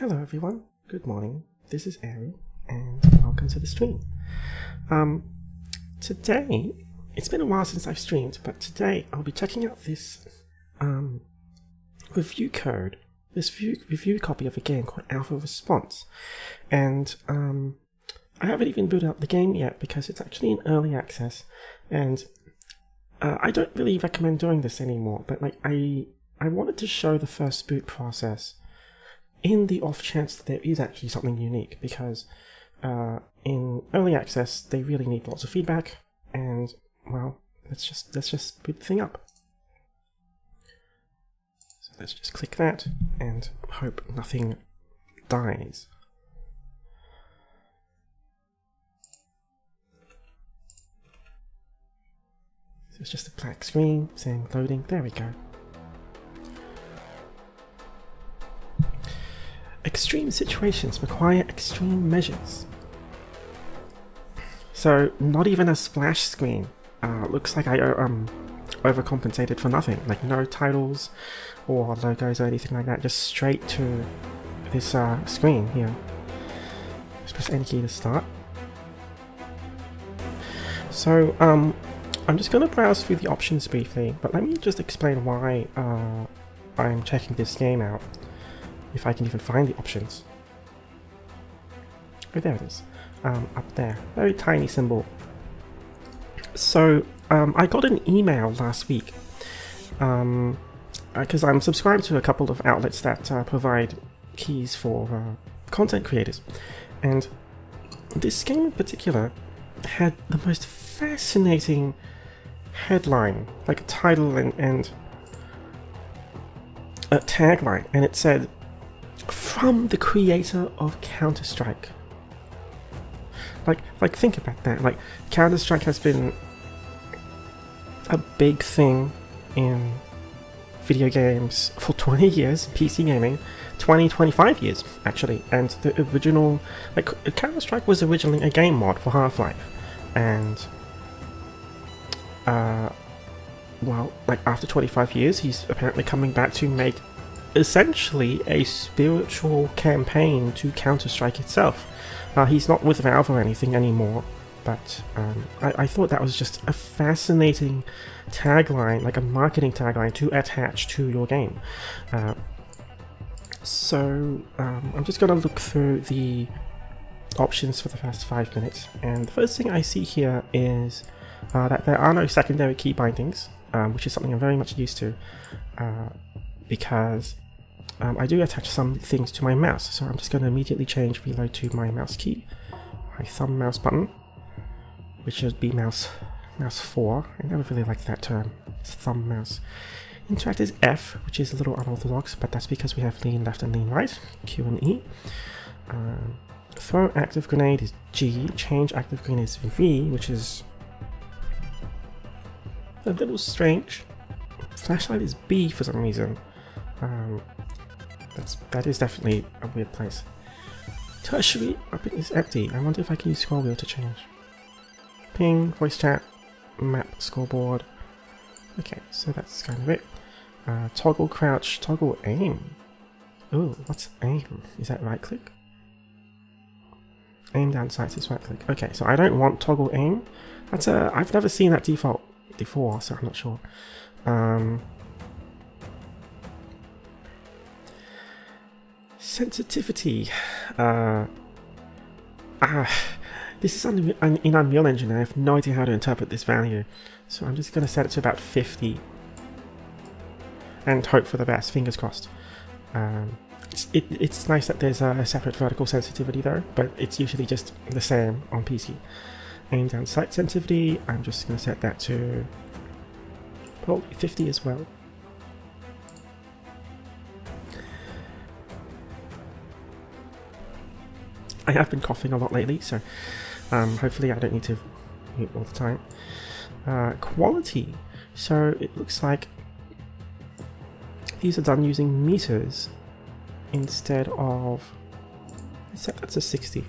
Hello everyone, good morning, this is Eiri, and welcome to the stream. Today, it's been a while since I've streamed, but today I'll be checking out this review code, this review copy of a game called Alpha Response, and I haven't even booted up the game yet because it's actually in early access, and I don't really recommend doing this anymore, but like I wanted to show the first boot process in the off chance that there is actually something unique, because in early access they really need lots of feedback, and well, let's just boot the thing up. So let's just click that and hope nothing dies. So it's just a black screen saying loading. There we go. Extreme situations require extreme measures. So not even a splash screen. Looks like I overcompensated for nothing. Like no titles or logos or anything like that. Just straight to this screen here. Just press any key to start. So I'm just going to browse through the options briefly, but let me just explain why I'm checking this game out. If I can even find the options. Oh, there it is. Up there. Very tiny symbol. So, I got an email last week. Because I'm subscribed to a couple of outlets that provide keys for content creators. And this game in particular had the most fascinating headline, like a title and a tagline. And it said, "From the creator of Counter-Strike." Like think about that. Like Counter-Strike has been a big thing in video games for 20 years, PC gaming, 25 years actually. And the original, like Counter-Strike was originally a game mod for Half-Life, and well, like after 25 years, he's apparently coming back to make essentially a spiritual campaign to Counter-Strike itself. He's not with Valve or anything anymore, but I thought that was just a fascinating tagline, like a marketing tagline to attach to your game. So I'm just going to look through the options for the first 5 minutes, and the first thing I see here is that there are no secondary key bindings, which is something I'm very much used to, because I do attach some things to my mouse, so I'm just going to immediately change reload to my mouse key, my thumb mouse button, which should be mouse 4. I never really liked that term, it's thumb mouse. Interact is F, which is a little unorthodox, but that's because we have lean left and lean right, Q and E. Throw active grenade is G, change active grenade is V, which is a little strange. Flashlight is B for some reason. That is definitely a weird place. Tertiary weapon is empty. I wonder if I can use scroll wheel to change. Ping, voice chat, map, scoreboard. Okay, so that's kind of it. Toggle crouch, toggle aim. Ooh, what's aim? Is that right click? Aim down sights is right click. Okay, so I don't want toggle aim. That's I've never seen that default before, so I'm not sure. Sensitivity. This is in Unreal Engine, and I have no idea how to interpret this value, so I'm just going to set it to about 50 and hope for the best, fingers crossed. It's nice that there's a separate vertical sensitivity though, but it's usually just the same on PC. Aim down sight sensitivity, I'm just going to set that to probably 50 as well. I have been coughing a lot lately, so hopefully I don't need to mute all the time. Quality. So it looks like these are done using meters instead of... let's set that to 60.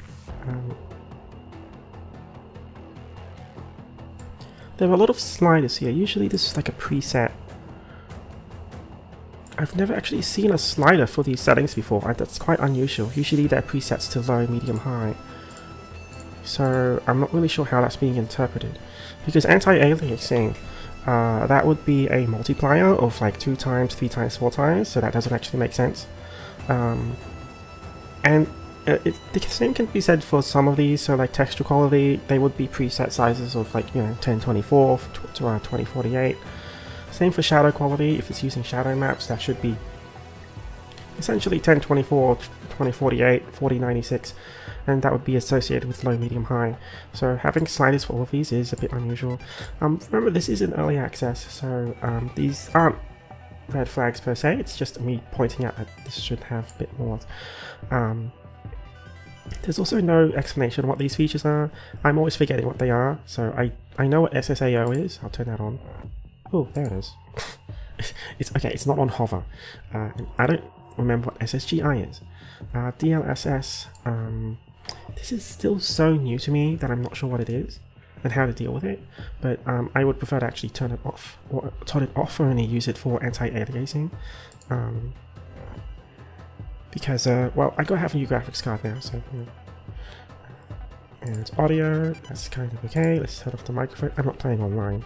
There are a lot of sliders here. Usually this is like a preset I've never actually seen a slider for these settings before. That's quite unusual. Usually they're presets to low, medium, high. So I'm not really sure how that's being interpreted. Because anti-aliasing, that would be a multiplier of like 2 times, 3 times, 4 times, so that doesn't actually make sense. And the same can be said for some of these, so like texture quality, they would be preset sizes of like, 1024 to around 2048. Same for shadow quality, if it's using shadow maps, that should be essentially 1024, 2048, 4096, and that would be associated with low, medium, high. So having sliders for all of these is a bit unusual. Remember, this is in early access, so these aren't red flags per se, it's just me pointing out that this should have a bit more. There's also no explanation of what these features are. I'm always forgetting what they are, so I know what SSAO is. I'll turn that on. Oh, there it is. It's okay, it's not on hover. I don't remember what SSGI is. DLSS, this is still so new to me that I'm not sure what it is and how to deal with it, but I would prefer to actually turn it off or only use it for anti-aliasing. Because, well, I gotta have a new graphics card now, so, And audio, that's kind of okay. Let's turn off the microphone. I'm not playing online.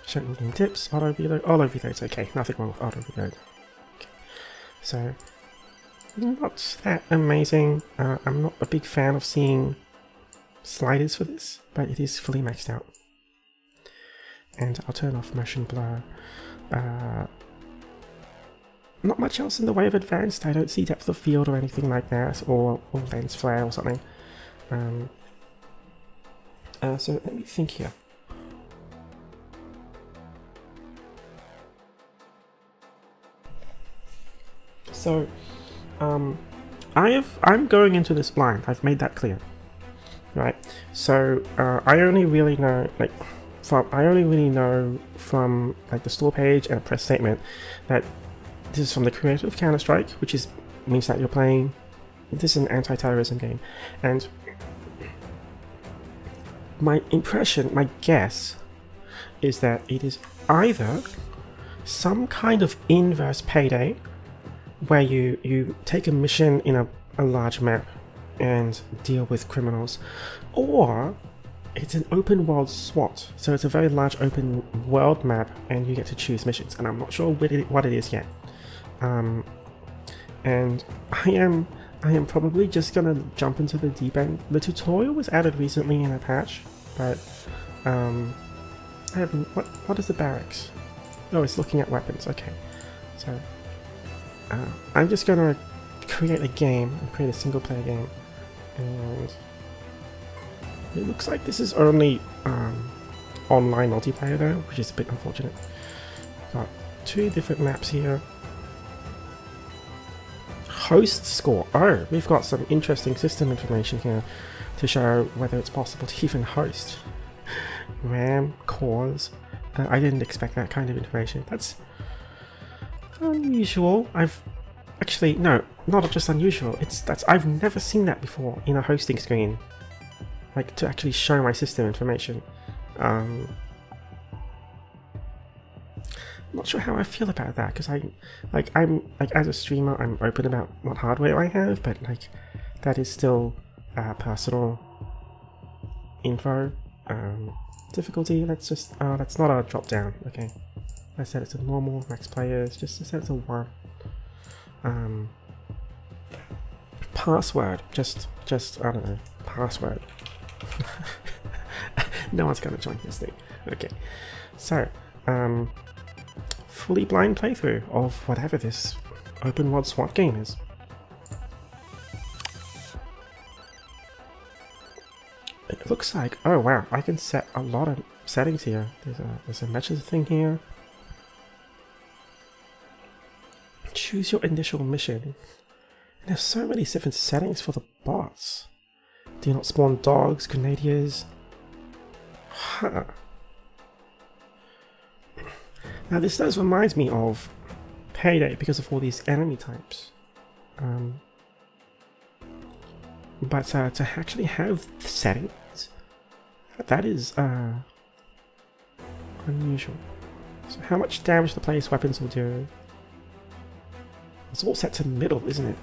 Show moving tips, auto reload, reload's okay, nothing wrong with auto reload. Okay. So, not that amazing. I'm not a big fan of seeing sliders for this, but it is fully maxed out. And I'll turn off motion blur. Not much else in the way of advanced. I don't see depth of field or anything like that, or lens flare or something. So let me think here. So, I'm going into this blind. I've made that clear, right? So I only really know from like the store page and a press statement that this is from the creator of Counter-Strike, which means that you're playing. This is an anti-terrorism game, and my guess, is that it is either some kind of inverse payday, where you take a mission in a large map and deal with criminals, or it's an open world SWAT, so it's a very large open world map and you get to choose missions, and I'm not sure what it is yet. And I am probably just gonna jump into the deep end. The tutorial was added recently in a patch, but I haven't. What is the barracks? Oh, it's looking at weapons. Okay, so I'm just gonna create a game and create a single player game, and it looks like this is only online multiplayer though, which is a bit unfortunate. Got 2 different maps here. Host score. Oh, we've got some interesting system information here to show whether it's possible to even host. RAM, cores. I didn't expect that kind of information. That's unusual. No, not just unusual. I've never seen that before in a hosting screen. Like, to actually show my system information. Not sure how I feel about that, because I'm as a streamer, I'm open about what hardware I have, but like that is still personal info. Difficulty. Let's just that's not a drop down. Okay, I said it's a normal max players. Just set it to 1. Password. Just I don't know. Password. No one's gonna join this thing. Okay, so fully blind playthrough of whatever this open world SWAT game is. It looks like, oh wow, I can set a lot of settings here. There's a matches thing here. Choose your initial mission. And there's so many different settings for the bots. Do not spawn dogs, grenadiers. Huh. Now this does remind me of Payday because of all these enemy types. But to actually have settings, that is Unusual. So how much damage the player's weapons will do? It's all set to middle, isn't it?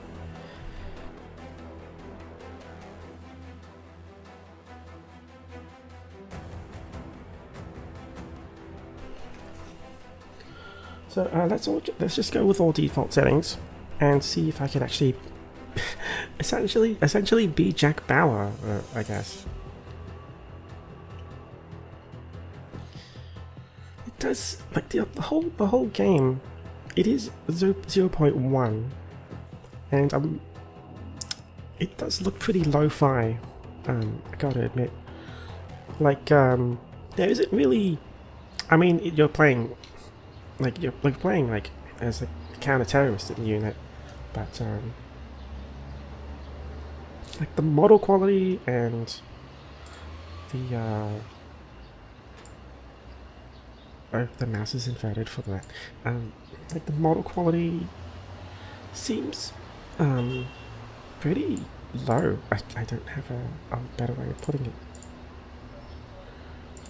So let's just go with all default settings and see if I can actually essentially be Jack Bauer, I guess. It does, like, the whole game. It is 0.1, and it does look pretty lo-fi. I gotta admit, like, there isn't really. I mean, you're playing like as a counter-terrorist unit, but like the model quality and the the mouse is inverted for that. Like the model quality seems pretty low. I don't have a better way of putting it.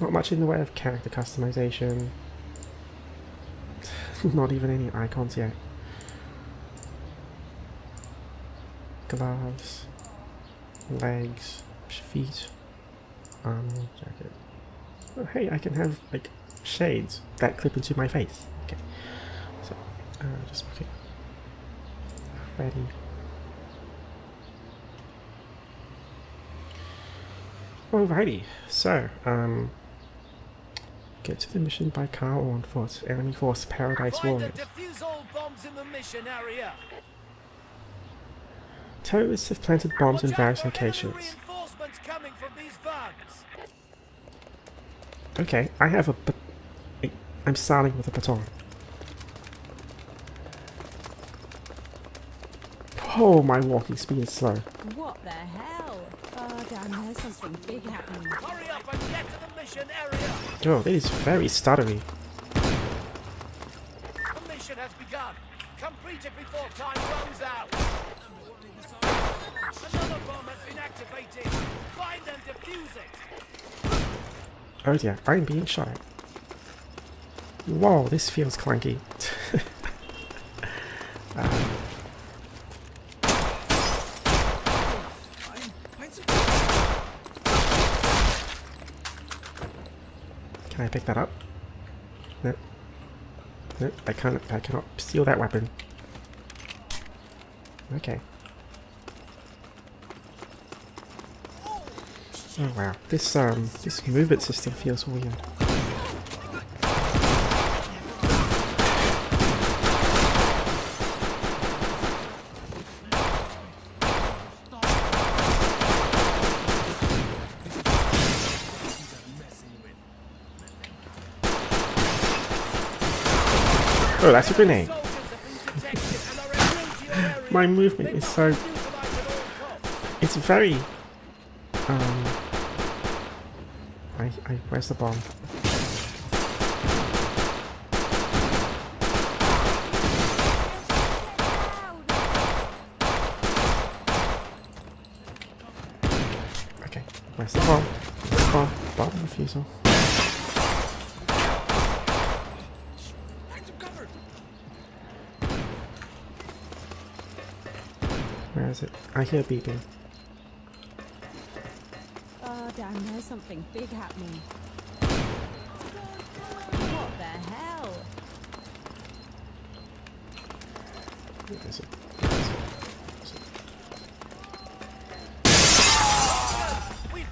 Not much in the way of character customization. Not even any icons yet. Gloves, legs, feet, armor, jacket. Oh hey, I can have like shades that clip into my face. Okay, so just okay. Ready. Alrighty, so get to the mission by car or on foot. Enemy force Paradise Warriors. Defusal bombs in the mission area. Terrorists have planted bombs in various locations. Reinforcements coming from these vans. Okay, I have a I'm starting with a baton. Oh, my walking speed is slow. What the hell? Oh, damn, there's something big happening. Hurry up and get to the mission area. Oh, it is very stuttery. The mission has begun. Complete it before time runs out. Another bomb has been activated. Find and defuse it. Oh dear, I'm being shot at. Whoa, this feels clunky. Can I pick that up? No. No, I cannot steal that weapon. Okay. Oh wow, this movement system feels weird. Oh, that's a grenade. My movement is so... It's very... where's the bomb? Okay, where's the bomb? Bomb defusal. Where is it? I hear beeping. Oh, damn, there's something big happening. What the hell? Where is it?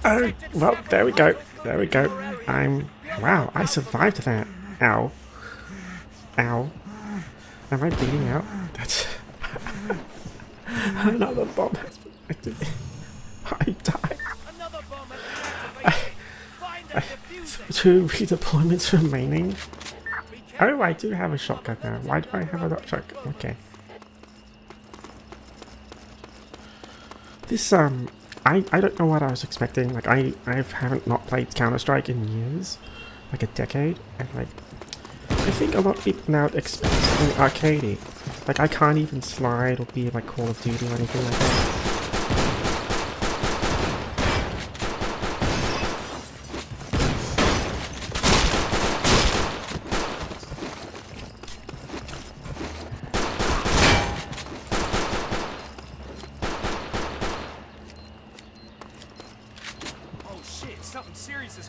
Oh, well, there we go. There we go. Wow, I survived that. Ow. Ow. Am I bleeding out? That's... Another bomb has been activated. I died. Two redeployments remaining. Oh, I do have a shotgun now. Why do I have a shotgun? Okay. This, I don't know what I was expecting. Like, I haven't not played Counter-Strike in years. Like a decade. And, like, I think a lot of people now expect something arcadey. Like, I can't even slide or be like Call of Duty or anything like that.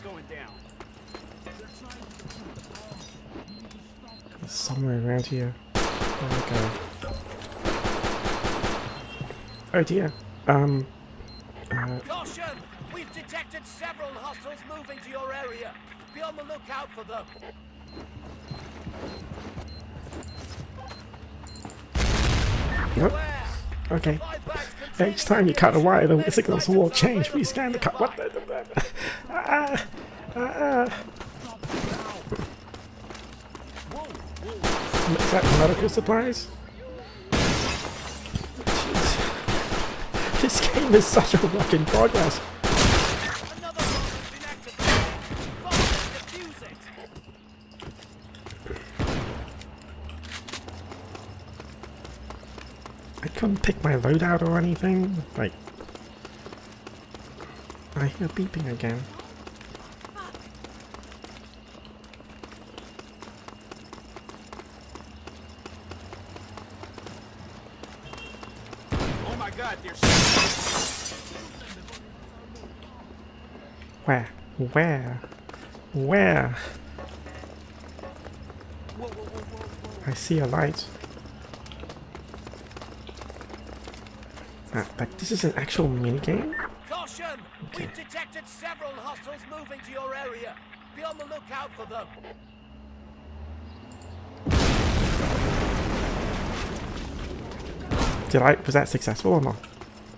going down. It's somewhere around here. There we go. Oh dear. Caution! We've detected several hostiles moving to your area. Be on the lookout for them. Nope. Beware. Okay. Five bags containing Each time you cut a wire, the ammunition, signals medical will items change. are Please scan the cut. What the? Is that medical supplies? Jeez. This game is such a work in progress. Another bomb has been activated. Find and defuse it. I couldn't pick my loadout or anything. Like, I hear beeping again. Oh my God, there's Where? Where? Where? I see a light. Like this is an actual minigame? Caution! We've detected several hostiles moving to your area. Be on the lookout for them. Was that successful or not?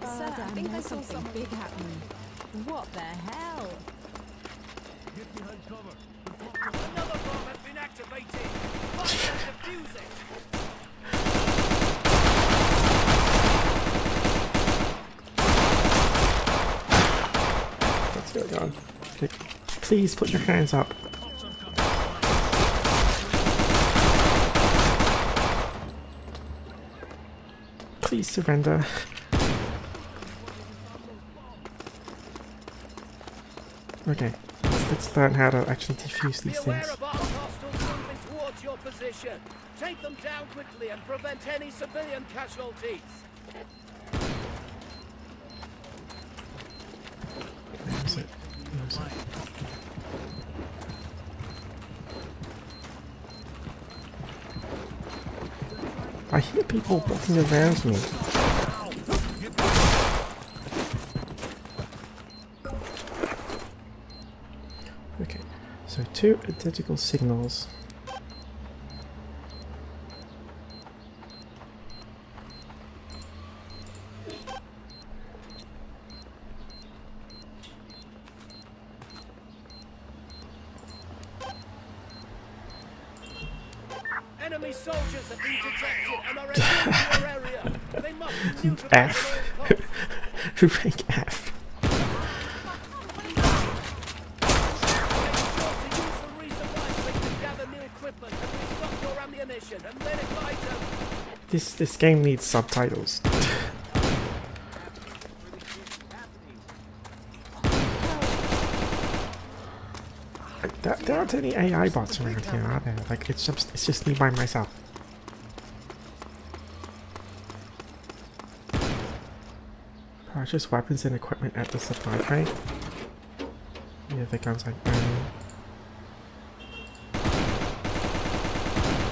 Sir, I think I saw something big happening. What the hell? Another bomb has been activated. Find and defuse it. What's going on? Okay. Please put your hands up. Please surrender. Okay, let's learn how to actually defuse Be these aware things. of armed hostiles moving towards your position. Take them down quickly and prevent any civilian casualties. Where is it? Where is it? I hear people walking around me. Okay, so 2 identical signals. Enemy soldiers have been detected and are entering your area. They must be neutralized F. at all costs. Rank F. Make sure to use the resupply fleet to gather new equipment and restock your ammunition and then ignite them. This game needs subtitles. There aren't any AI bots around here, are there? Like it's just me by myself. Purchase weapons and equipment at the supply crate. Yeah, the guns like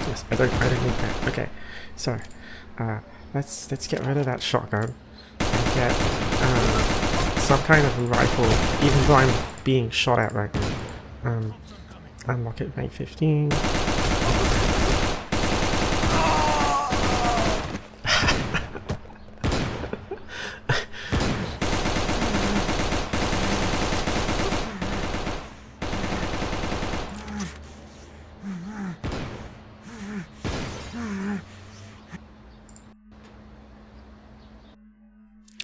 yes, I don't need that. Okay, so let's get rid of that shotgun and get some kind of rifle. Even though I'm being shot at right now. Unlock it rank 15.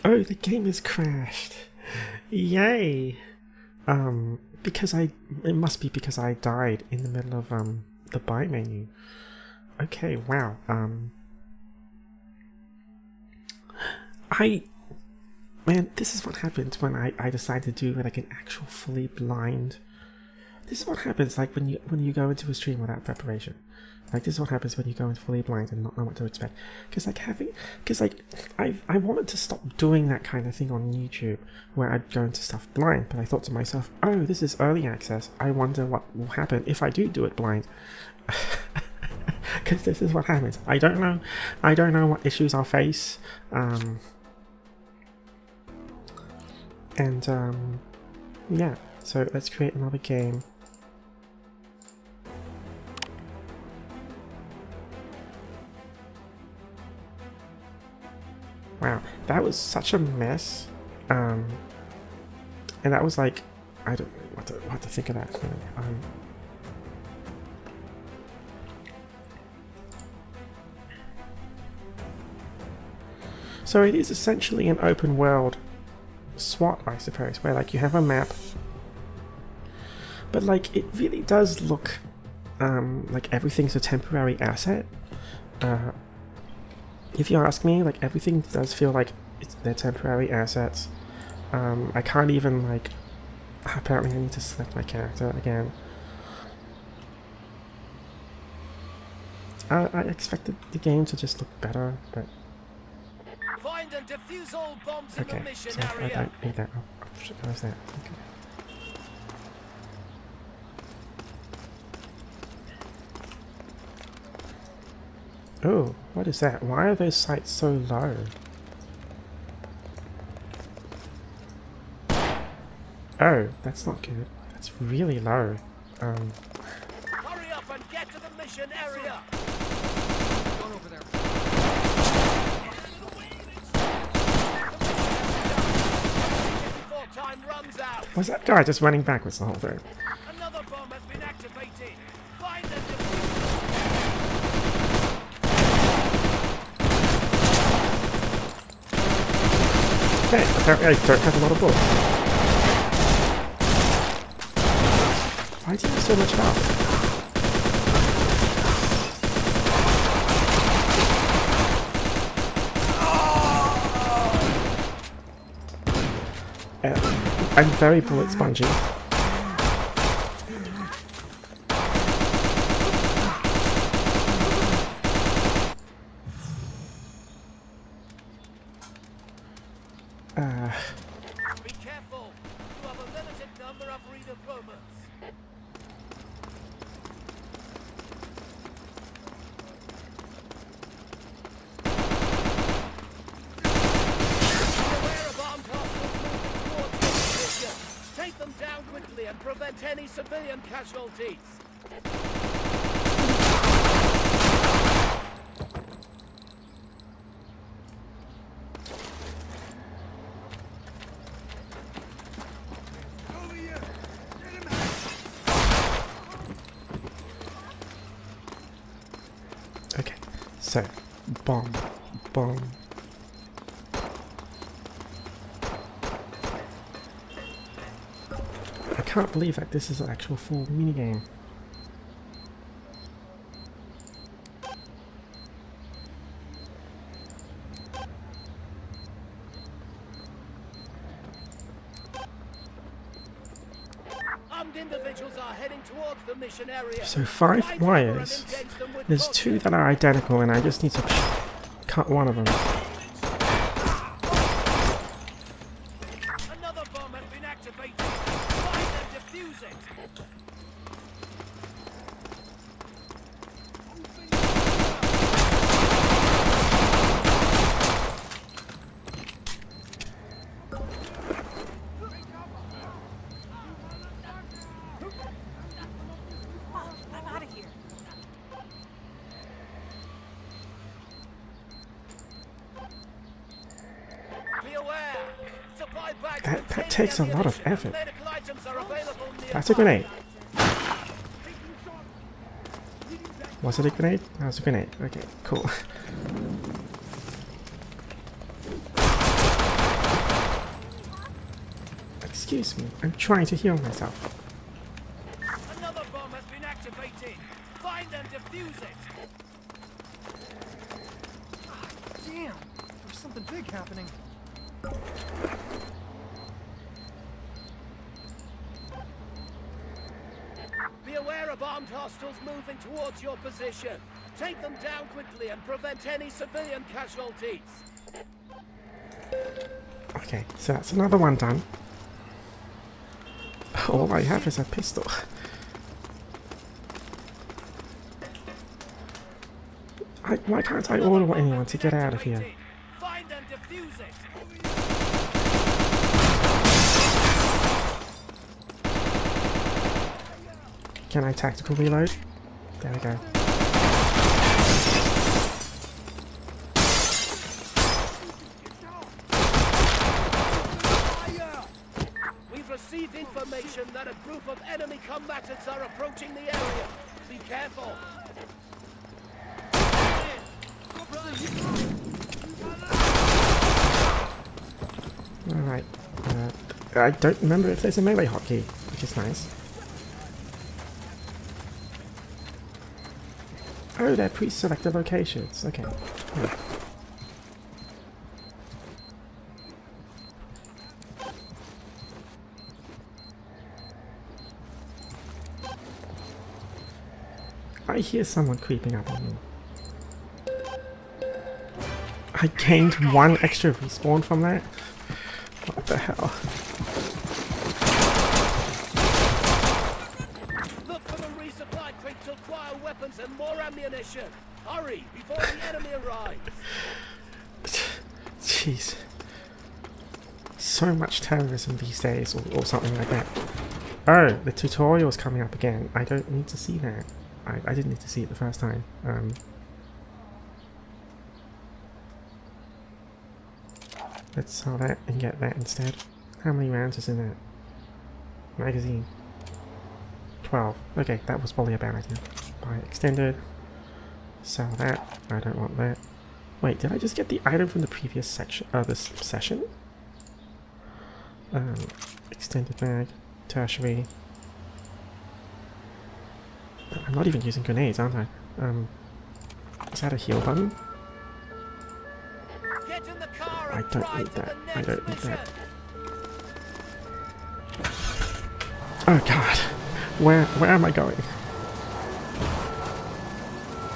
Oh, the game has crashed. Yay! Because it must be because I died in the middle of the buy menu. Okay, wow. Man, this is what happens when I decide to do like an actual fully blind This is what happens like when you go into a stream without preparation. Like this is what happens when you go in fully blind and not know what to expect. Because I wanted to stop doing that kind of thing on YouTube where I'd go into stuff blind, but I thought to myself, oh, this is early access. I wonder what will happen if I do it blind. Because this is what happens. I don't know what issues I'll face. Yeah. So let's create another game. Wow, that was such a mess, and that was like, I don't know what to think of that. So it is essentially an open world SWAT, I suppose, where like you have a map, but like it really does look like everything's a temporary asset. If you ask me, like everything does feel like they're temporary assets. I can't even like. Apparently, I need to select my character again. I expected the game to just look better, but Find and defuse all bombs in the okay. mission So I area. don't need that. Oh, how's that? Okay. Oh, what is that? Why are those sights so low? Oh, that's not good. That's really low. Hurry up and get to the mission area. Going over there. Before time runs out. Was that guy just running backwards the whole thing? Another bomb has been activated. Find and defuse. Okay, apparently I don't have a lot of bullets. Why do you have so much health? I'm very bullet spongy. Be careful. You have a limited number of redeployments. Beware of armed hostiles moving towards your position. Take them down quickly and prevent any civilian casualties. Okay, so bomb. I can't believe that this is an actual full minigame. Armed individuals are heading towards the mission area. So 5 Find cover wires. and engage them with There's caution. 2 that are identical, and I just need to cut one of them. Another bomb has been activated. Find and defuse it. I'm out of here. Be aware. Supply bags That containing takes a lot of ammunition and effort. medical items are available That's a nearby. grenade. Was it a grenade? That was a grenade. Okay, cool. Excuse me, I'm trying to heal myself. Another bomb has been activated. Find and defuse it. Damn, there's something big happening. hostiles moving towards your position. Take them down quickly and prevent any civilian casualties. Okay, so that's another one done. All I have is a pistol. Why can't I order anyone to get out of here? Find and defuse it. Can I tactical reload? There we go. We've received information that a group of enemy combatants are approaching the area. Be careful. Alright. I don't remember if there's a melee hotkey, which is nice. Oh, they're pre-selected locations. Okay. Yeah. I hear someone creeping up on me. I gained 1 extra respawn from that? What the hell? Look for the resupply crate to acquire weapons and more ammunition. Hurry, before the enemy arrives. Jeez. So much terrorism these days, or something like that. Oh, the tutorial's coming up again. I don't need to see that. I didn't need to see it the first time. Let's sell that and get that instead. How many rounds is in that? Magazine. 12. Okay, that was probably a bad idea. Buy extended. Sell that. I don't want that. Wait, did I just get the item from the previous section? This session? Extended mag. Tertiary. I'm not even using grenades, aren't I? Is that a heal button? Get in the car I and don't drive need to that. the I next don't need mission. that. Oh god. Where am I going?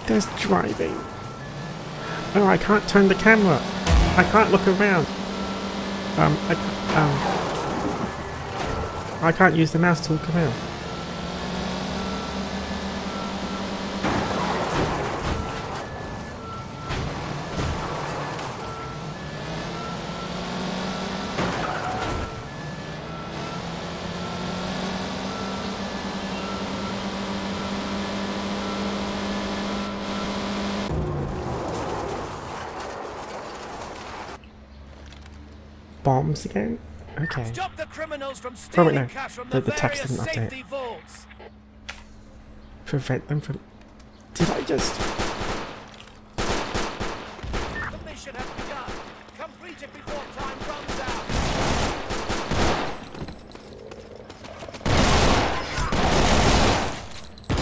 There's driving. Oh, I can't turn the camera. I can't look around. I can't use the mouse to look around. Bombs again? Okay. Stop the criminals from Oh wait, stealing no. cash from The the text various didn't update. safety vaults. Prevent them from... Did I just... The mission has begun. Complete it before time runs out.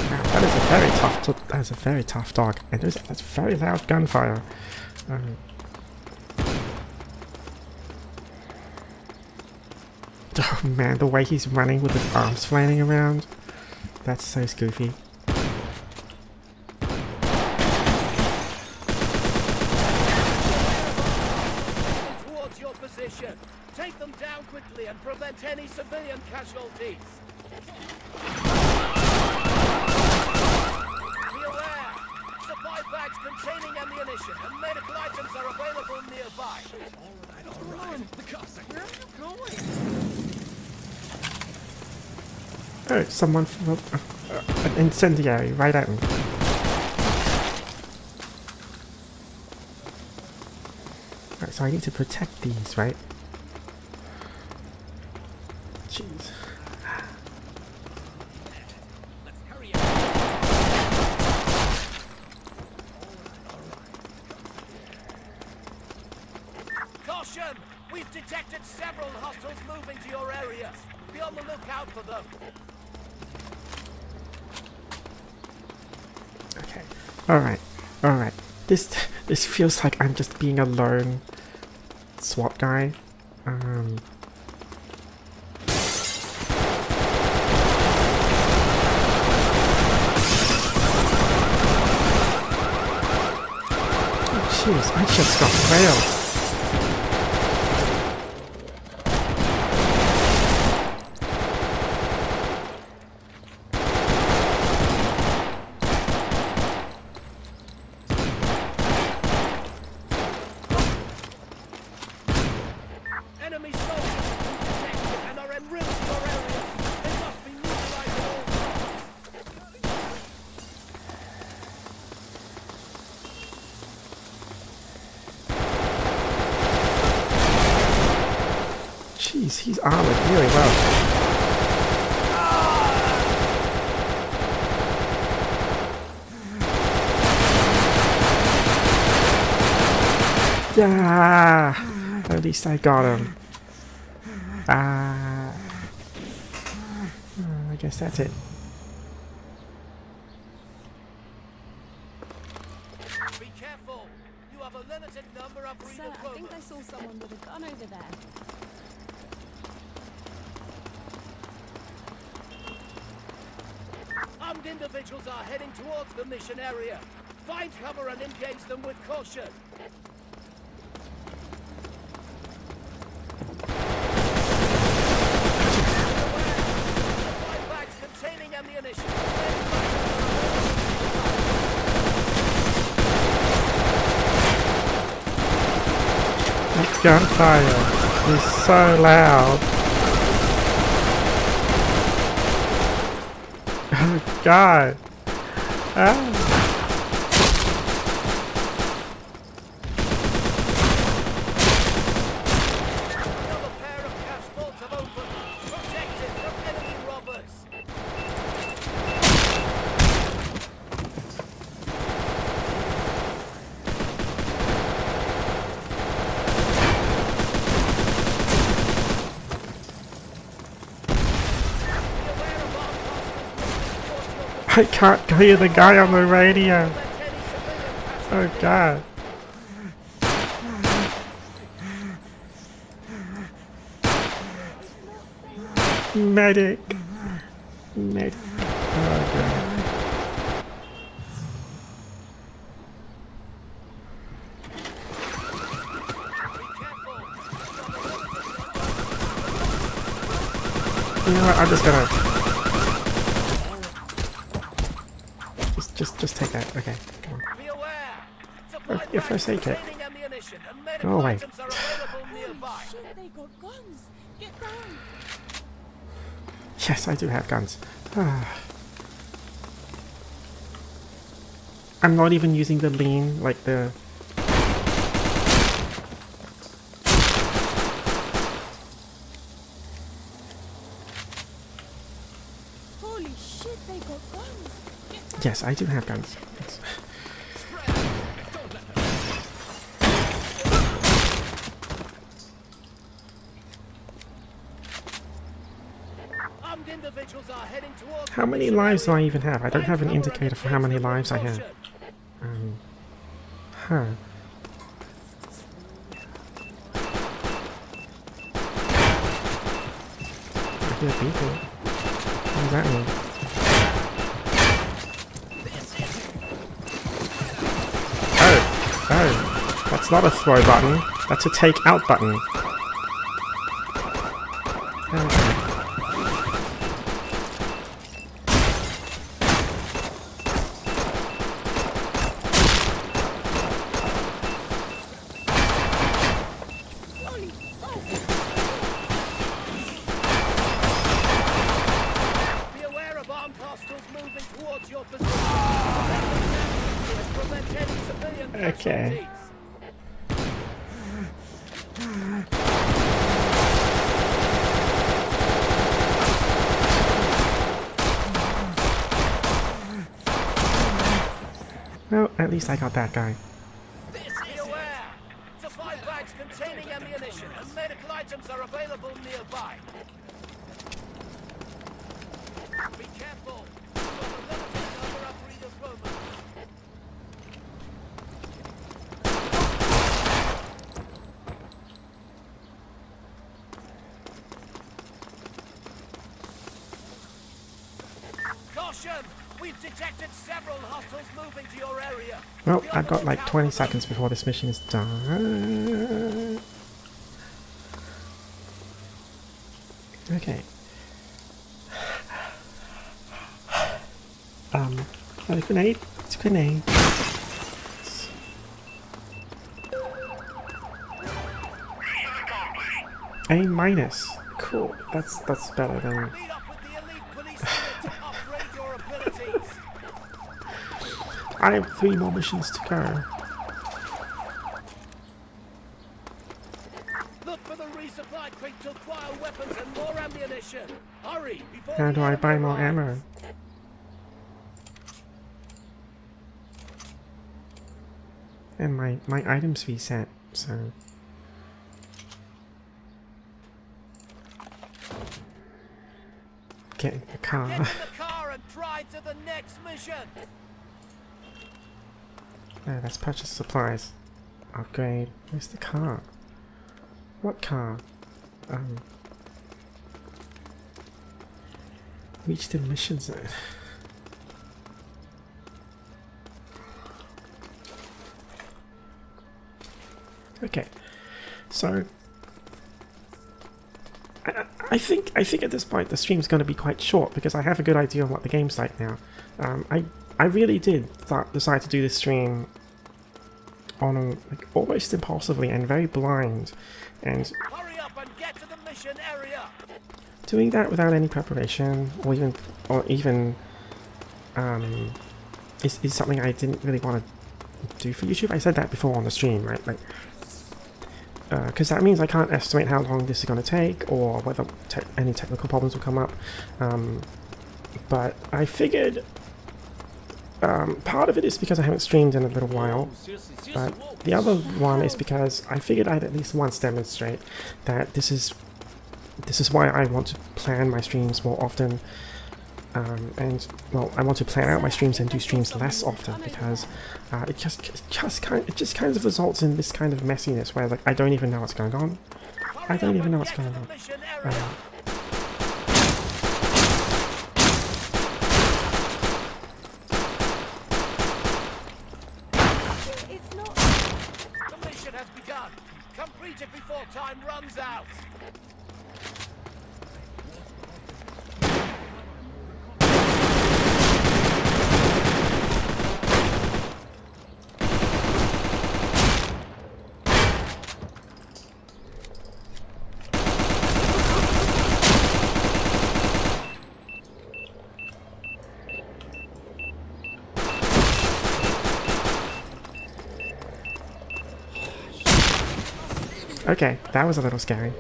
Wow, that is a very tough dog. And that's very loud gunfire. Oh man, the way he's running with his arms flailing around. That's so goofy. Towards your position. Take them down quickly and prevent any civilian casualties. Be aware. Supply bags containing ammunition and medical items are available nearby. All right. The cops are... Where are you going? Oh, someone from an incendiary right at me. Right, so I need to protect these, right? Jeez. Let's hurry up. Caution! We've detected several hostiles moving to your area. Be on the lookout for them. Okay. Alright. This feels like I'm just being a lone SWAT guy. Jeez, I just got failed. Enemy soldiers have been detected and are en route to your area. They must be neutralized at all costs. Jeez, he's armored really well. Ah, at least I got him. I guess that's it. Be careful. You have a limited number of Sir, I think I saw someone with a gun over there. Armed individuals are heading towards the mission area. Find cover and engage them with caution. Supply bags containing ammunition. That gunfire is so loud. Oh god. Ah. Another pair of cash vaults have opened. Protected from enemy robbers. I can't hear the guy on the radio. Oh god. Medic. Medic. Oh god. You know what? I'm just gonna just take that. Okay, come on. Be aware. Oh, your first aid kit. Containing ammunition and Go medical away. items are available nearby. Shit, they got guns. Get down. Yes, I do have guns. I'm not even using the lean, like the... Holy shit, they got guns. Get down. Yes, I do have guns. Yes. Armed individuals are heading towards How many lives do I even have? I don't have an indicator for how many lives I have. Huh. I hear beeping. What does that mean? Oh, that's not a throw button. That's a take out button. Okay. Be aware of armed hostiles moving towards your position. Prevent any civilian Okay. casualties. Well, at least I got that guy. Be aware. Supply bags containing ammunition and medical items are available nearby. Be careful. You have a limited number of breeders roaming. Caution! We've detected several hostiles moving to your area. Well, I've got like 20 seconds before this mission is done. Okay. Got a grenade. It's a grenade. A minus. Cool. That's better than. Meet up with the elite police unit to upgrade your abilities. I have 3 more missions to go. Look for the resupply crate to acquire weapons and more ammunition. Hurry before How the do I enemy buy more arrives. ammo? And my items reset, so. Get in the car. Get in the car and drive to the next mission. Let's purchase supplies. Upgrade. Where's the car? What car? Reach the mission zone. Okay, so I think at this point the stream's going to be quite short because I have a good idea of what the game's like now. I really did decide to do this stream on like almost impulsively and very blind, and Hurry up and get to the mission area. doing that without any preparation or even is something I didn't really want to do for YouTube. I said that before on the stream, right? Like. Because that means I can't estimate how long this is going to take or whether any technical problems will come up. But I figured part of it is because I haven't streamed in a little while, but the other one is because I figured I'd at least once demonstrate that this is why I want to plan my streams more often. And well, I want to plan out my streams and do streams less often because it just kind of results in this kind of messiness where like I don't even know what's going on. I don't even know what's going on. It's not. The mission has begun. Complete it before time runs out. Okay, that was a little scary.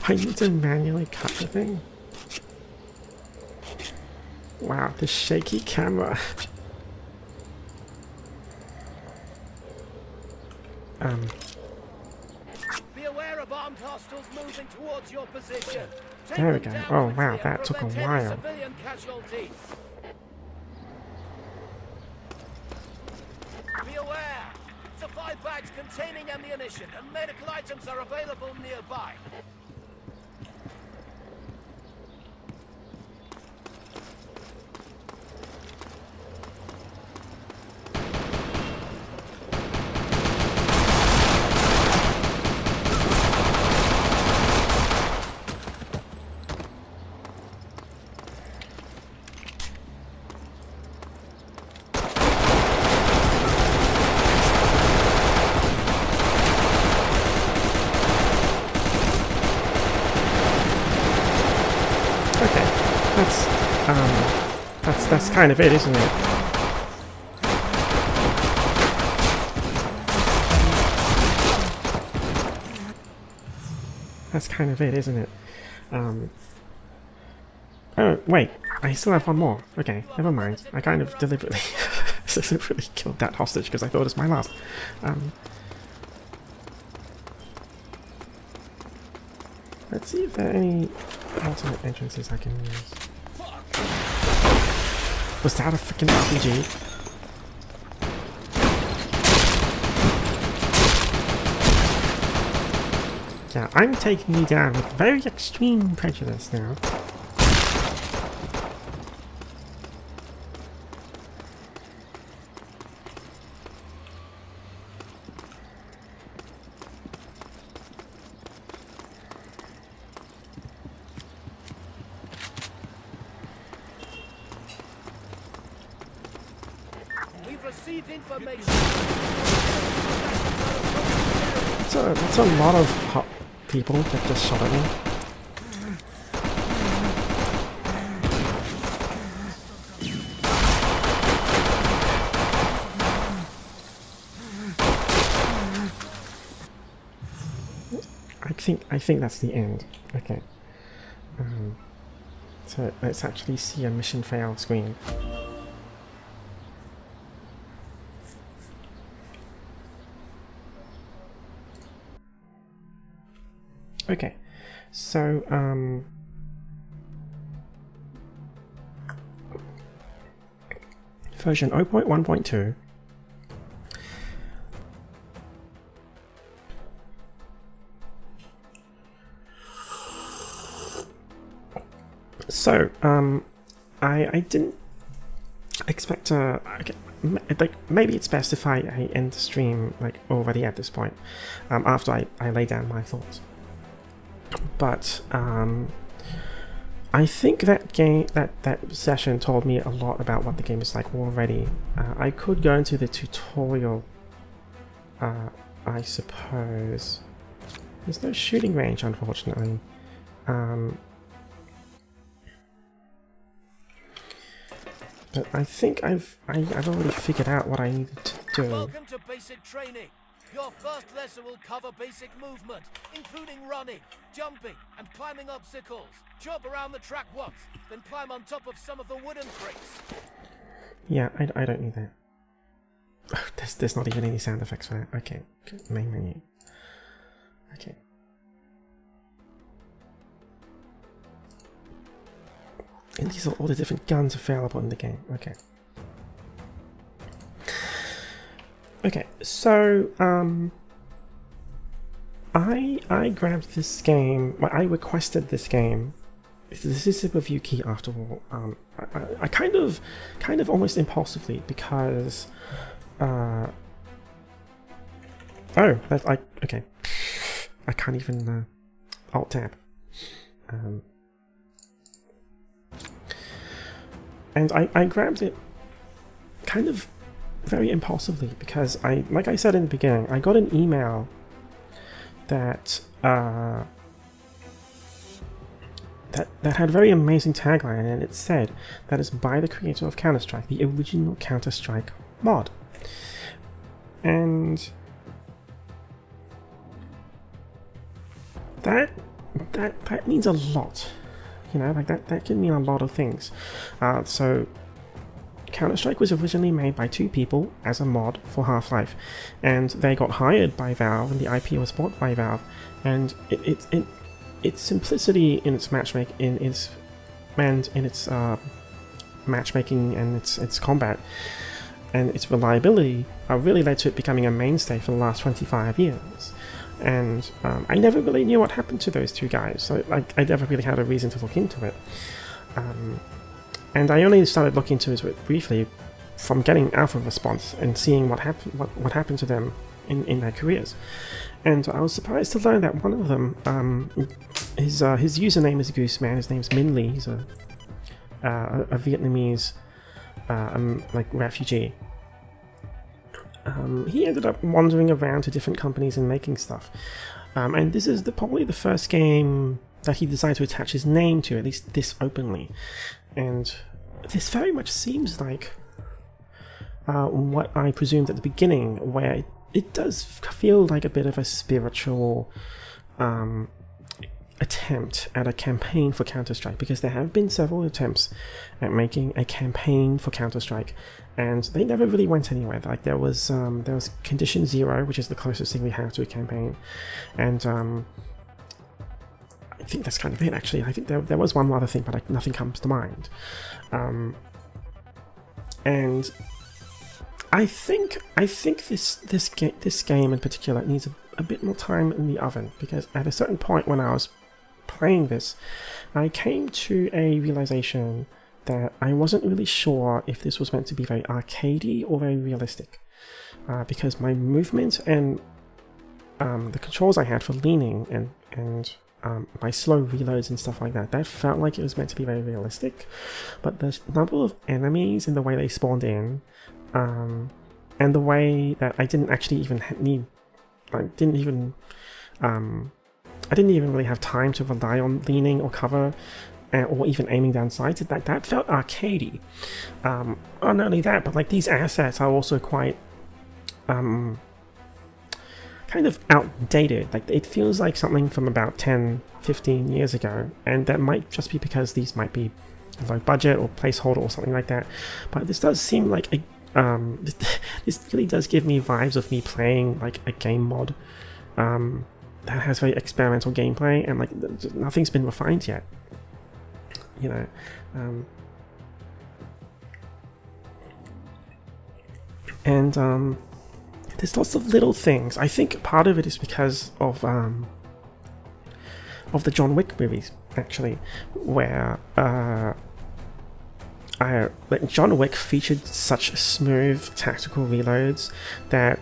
I need to manually cut the thing. Wow, the shaky camera. Be aware of armed hostiles moving towards your position. Take There we them go. down Oh, quickly wow, and that took a prevent any while. Civilian casualties. Be aware. Supply bags containing ammunition and medical items are available nearby. That's kind of it, isn't it? That's kind of it, isn't it? Oh, wait. I still have one more. Okay, never mind. I kind of deliberately killed that hostage because I thought it was my last. Let's see if there are any alternate entrances I can use. Was that a freaking RPG? Yeah, I'm taking you down with very extreme prejudice now. We've received information. That's a lot of hot people that just shot at me. I think that's the end. Okay. So let's actually see a mission fail screen. Okay, so version 0.1.2. So I didn't expect to. Okay, like maybe it's best if I end the stream like already at this point, after I lay down my thoughts. But I think that that session told me a lot about what the game is like already. I could go into the tutorial, I suppose. There's no shooting range, unfortunately. But I think I've already figured out what I needed to do. Welcome to basic training. Your first lesson will cover basic movement, including running, jumping, and climbing obstacles. Jump around the track once, then climb on top of some of the wooden bricks. Yeah, I don't need that. Oh, there's not even any sound effects for that. Okay, main menu. Okay. And these are all the different guns available in the game. Okay. Okay, so I grabbed this game. Well, I requested this game. This is a review key after all. I kind of almost impulsively because oh, that's like okay. I can't even alt tab. And I grabbed it kind of very impulsively because like I said in the beginning, I got an email that that had a very amazing tagline, and it said that it's by the creator of Counter-Strike, the original Counter-Strike mod. And that means a lot. You know, like that can mean a lot of things. So Counter-Strike was originally made by two people as a mod for Half-Life, and they got hired by Valve, and the IP was bought by Valve. And its simplicity in its matchmaking, in its matchmaking and its combat and its reliability really led to it becoming a mainstay for the last 25 years. And I never really knew what happened to those two guys, so I never really had a reason to look into it. And I only started looking into it briefly from getting alpha response and seeing what happened to them in their careers. And I was surprised to learn that one of them, his username is Gooseman. His name's Min Lee. He's a Vietnamese like refugee. He ended up wandering around to different companies and making stuff. And this is probably the first game that he decided to attach his name to, at least this openly. And this very much seems like what I presumed at the beginning, where it does feel like a bit of a spiritual attempt at a campaign for Counter-Strike, because there have been several attempts at making a campaign for Counter-Strike, and they never really went anywhere. Like there was Condition Zero, which is the closest thing we have to a campaign, and I think that's kind of it. Actually, I think there was one other thing, but nothing comes to mind. and I think this game in particular needs a bit more time in the oven, because at a certain point when I was playing this, I came to a realization that I wasn't really sure if this was meant to be very arcadey or very realistic, because my movement and the controls I had for leaning and my slow reloads and stuff like that felt like it was meant to be very realistic, but the number of enemies and the way they spawned in, and the way that I didn't actually even need, I didn't even really have time to rely on leaning or cover, or even aiming down sights. That felt arcadey. Not only that, but like these assets are also quite kind of outdated. Like it feels like something from about 10-15 years ago, and that might just be because these might be low budget or placeholder or something like that. But this does seem like a this really does give me vibes of me playing like a game mod that has very experimental gameplay, and like nothing's been refined yet, you know. There's lots of little things. I think part of it is because of the John Wick movies, actually, where John Wick featured such smooth tactical reloads that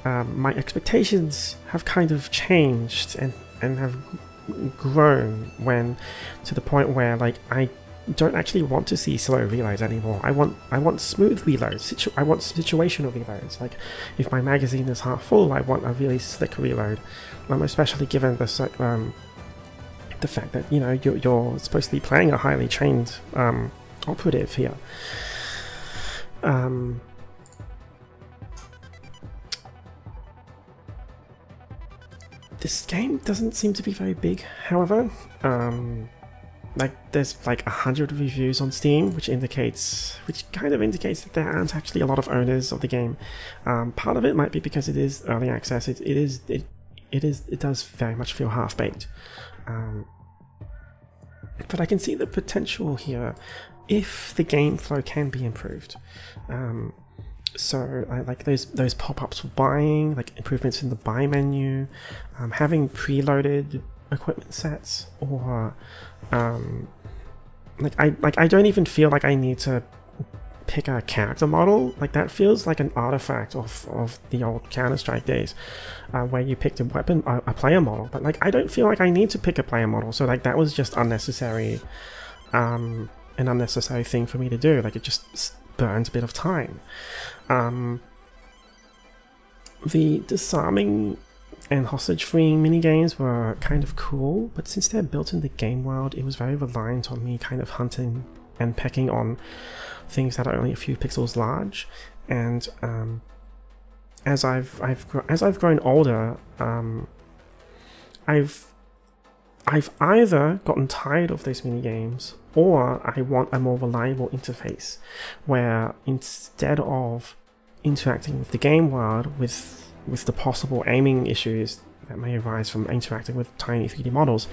my expectations have kind of changed and have grown, when to the point where like I don't actually want to see slow reloads anymore. I want smooth reloads. I want situational reloads. Like if my magazine is half full, I want a really slick reload. Especially given the fact that, you know, you're supposed to be playing a highly trained operative here. This game doesn't seem to be very big, however. Like there's like 100 reviews on Steam, which kind of indicates that there aren't actually a lot of owners of the game. Part of it might be because it is early access. It does very much feel half-baked. But I can see the potential here if the game flow can be improved. So I like those pop-ups for buying, like improvements in the buy menu, having preloaded equipment sets, or I don't even feel like I need to pick a character model. Like that feels like an artifact of the old Counter-Strike days, where you picked a player model. But like I don't feel like I need to pick a player model. So like that was just unnecessary, an unnecessary thing for me to do. Like it just burns a bit of time. The disarming and hostage freeing minigames were kind of cool, but since they're built in the game world, it was very reliant on me kind of hunting and pecking on things that are only a few pixels large. And as I've grown older, I've either gotten tired of those minigames, or I want a more reliable interface where instead of interacting with the game world with the possible aiming issues that may arise from interacting with tiny 3D models,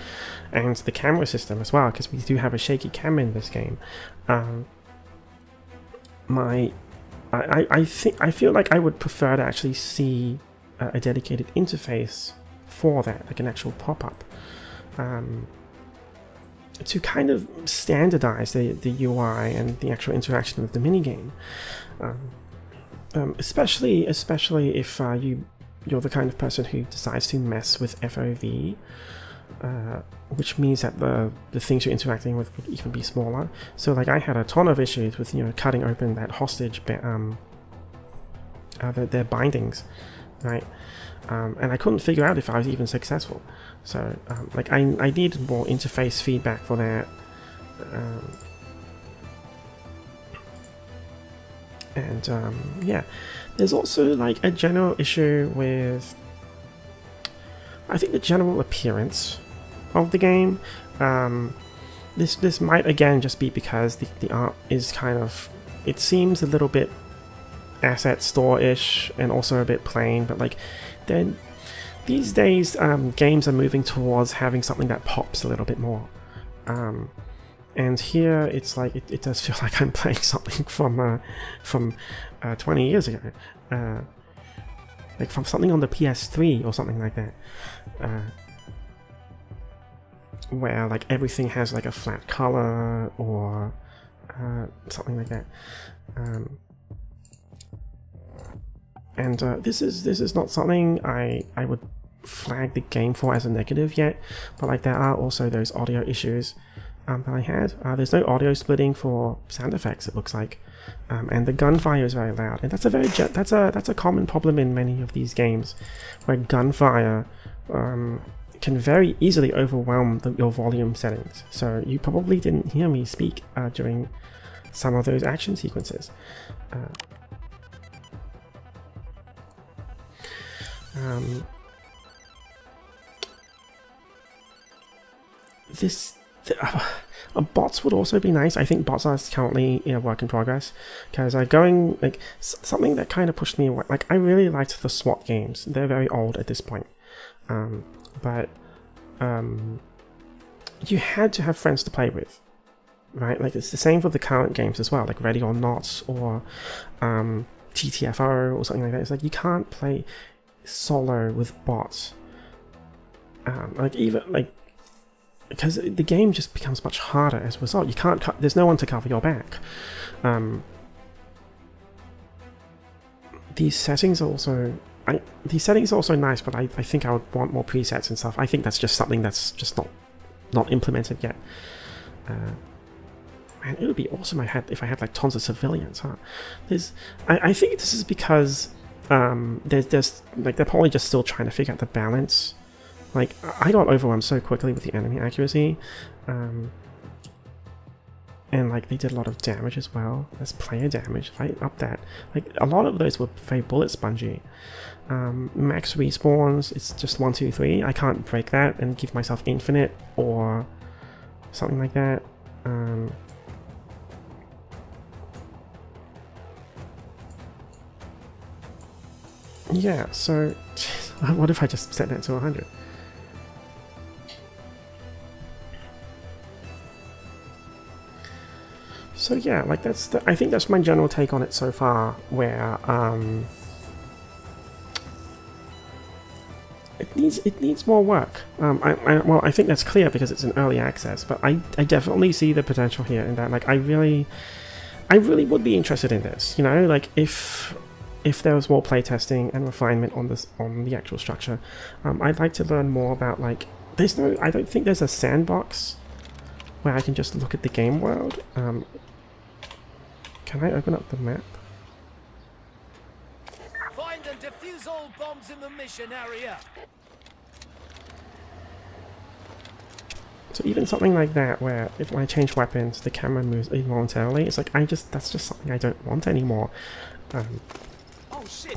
and the camera system as well, because we do have a shaky camera in this game, I feel like I would prefer to actually see a dedicated interface for that, like an actual pop-up, to kind of standardize the UI and the actual interaction with the minigame. Especially if you're the kind of person who decides to mess with FOV, which means that the things you're interacting with would even be smaller. So like I had a ton of issues with, you know, cutting open that hostage, their bindings, right? And I couldn't figure out if I was even successful. So like I needed more interface feedback for that. Yeah, there's also like a general issue with, I think, the general appearance of the game. This might again just be because the art is kind of, it seems a little bit asset store-ish and also a bit plain, but like then these days games are moving towards having something that pops a little bit more. And here it's like it does feel like I'm playing something from 20 years ago, like from something on the PS3 or something like that, where like everything has like a flat color or something like that. And this is not something I would flag the game for as a negative yet, but like there are also those audio issues that I had. There's no audio splitting for sound effects, it looks like, and the gunfire is very loud, and that's a common problem in many of these games, where gunfire can very easily overwhelm your volume settings. So you probably didn't hear me speak during some of those action sequences. Bots would also be nice. I think bots are currently a work in progress, because going like something that kind of pushed me away. Like I really liked the SWAT games. They're very old at this point, but you had to have friends to play with, right? Like it's the same for the current games as well, like Ready or Not or TTFO or something like that. It's like you can't play solo with bots, like even like, because the game just becomes much harder as a result. You can't there's no one to cover your back. These settings are also nice, but I think I would want more presets and stuff. I think that's just something that's just not implemented yet. Man, it would be awesome if I had like tons of civilians, huh? I think this is because there's like they're probably just still trying to figure out the balance. Like I got overwhelmed so quickly with the enemy accuracy, and like they did a lot of damage as well. That's player damage. If I up that, like a lot of those were very bullet spongy. Max respawns, it's just 1, 2, 3. I can't break that and give myself infinite or something like that. Yeah, so what if I just set that to 100? So yeah, like I think that's my general take on it so far, where it needs more work. Well, I think that's clear because it's an early access, but I definitely see the potential here in that, like I really would be interested in this, you know, like if there was more playtesting and refinement on the actual structure. I'd like to learn more about, like, I don't think there's a sandbox where I can just look at the game world. Can I open up the map? Find and defuse all bombs in the mission area. So even something like that, where if I change weapons, the camera moves involuntarily, it's like that's just something I don't want anymore.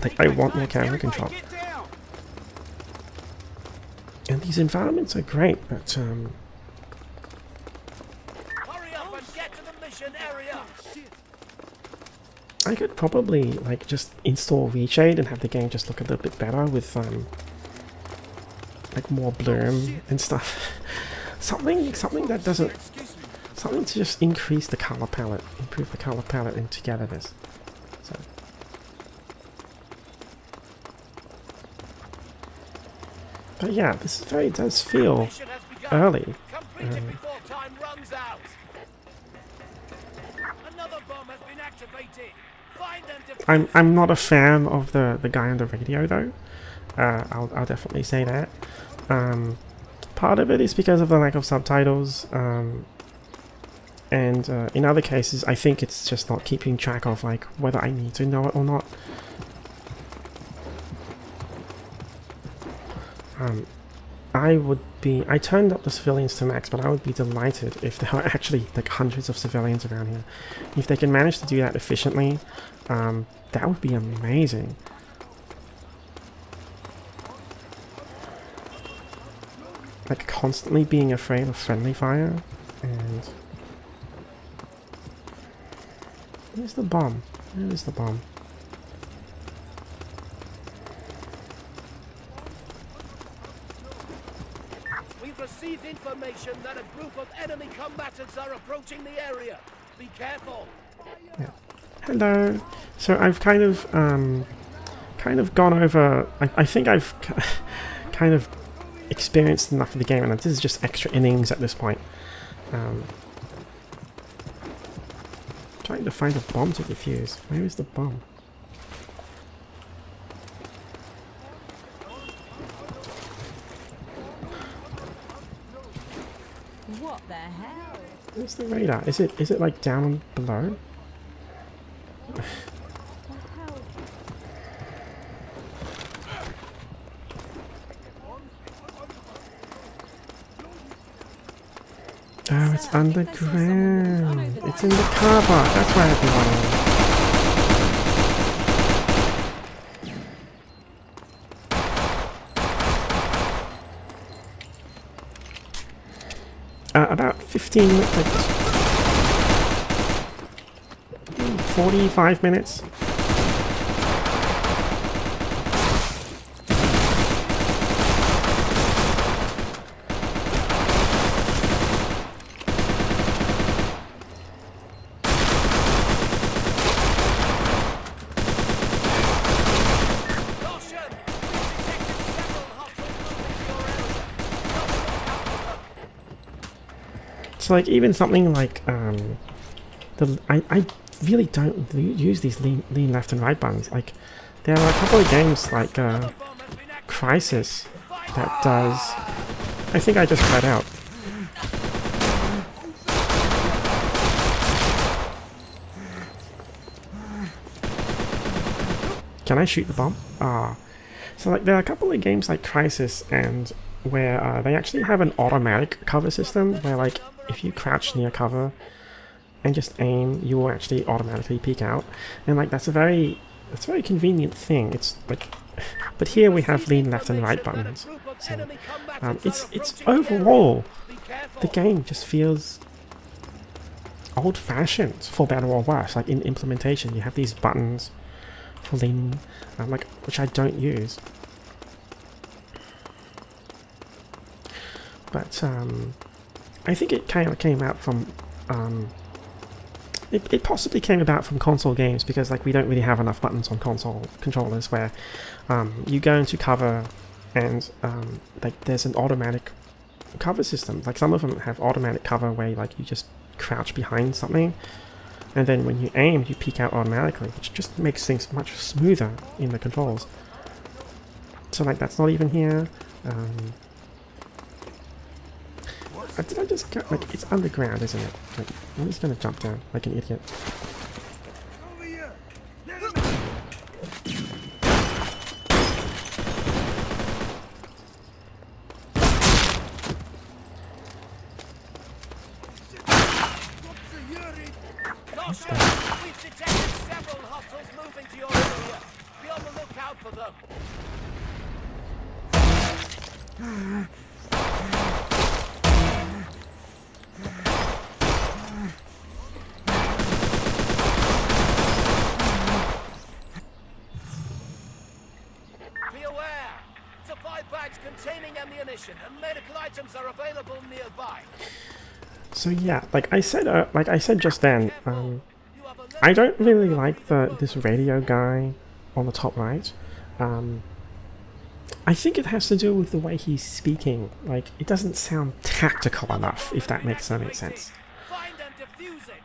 Like I want more camera control. And these environments are great, but hurry up and get to the mission area. I could probably like just install reshade and have the game just look a little bit better with like more bloom and stuff. something that doesn't, something to just increase the color palette, improve the color palette and togetherness. So but yeah, this does feel early. Complete it before time runs out. Another bomb has been activated. Find and defuse. I'm not a fan of the guy on the radio though. I'll definitely say that. Part of it is because of the lack of subtitles, and in other cases I think it's just not keeping track of like whether I need to know it or not. I turned up the civilians to max, but I would be delighted if there are actually like hundreds of civilians around here. If they can manage to do that efficiently, that would be amazing. Like constantly being afraid of friendly fire, and where's the bomb? Where is the bomb? received information that a group of enemy combatants are approaching the area. Be careful. Yeah. Hello. So I've kind of gone over. I think I've kind of experienced enough of the game, and this is just extra innings at this point. Trying to find a bomb to defuse. Where is the bomb? What the hell? Where's the radar? Is it like down below? Oh, it's underground. It's in the car park. That's where I've been running. About 15 minutes, like 45 minutes. So like even something like I really don't use these lean left and right buttons. Like there are a couple of games like Crisis that does. I think I just cut out. Can I shoot the bomb? Ah. So like there are a couple of games like Crisis and where they actually have an automatic cover system where like if you crouch near cover and just aim, you will actually automatically peek out, and like that's a very convenient thing. It's like, but here we have lean left and right buttons. So it's overall the game just feels old-fashioned, for better or worse. Like in implementation, you have these buttons for lean, like which I don't use. But I think it kind of came out from it possibly came about from console games, because like we don't really have enough buttons on console controllers where you go into cover and like there's an automatic cover system. Like some of them have automatic cover where like you just crouch behind something, and then when you aim you peek out automatically, which just makes things much smoother in the controls. So like that's not even here. Did I just go, like, it's underground, isn't it? Like, I'm just gonna jump down like an idiot. We've detected several hostiles moving to your area. Be on the lookout for them. Be aware. Supply bags containing ammunition and medical items are available nearby. So yeah, like I said just then, I don't really like this radio guy on the top right. I think it has to do with the way he's speaking. Like, it doesn't sound tactical enough, if that makes any sense. Find and defuse it.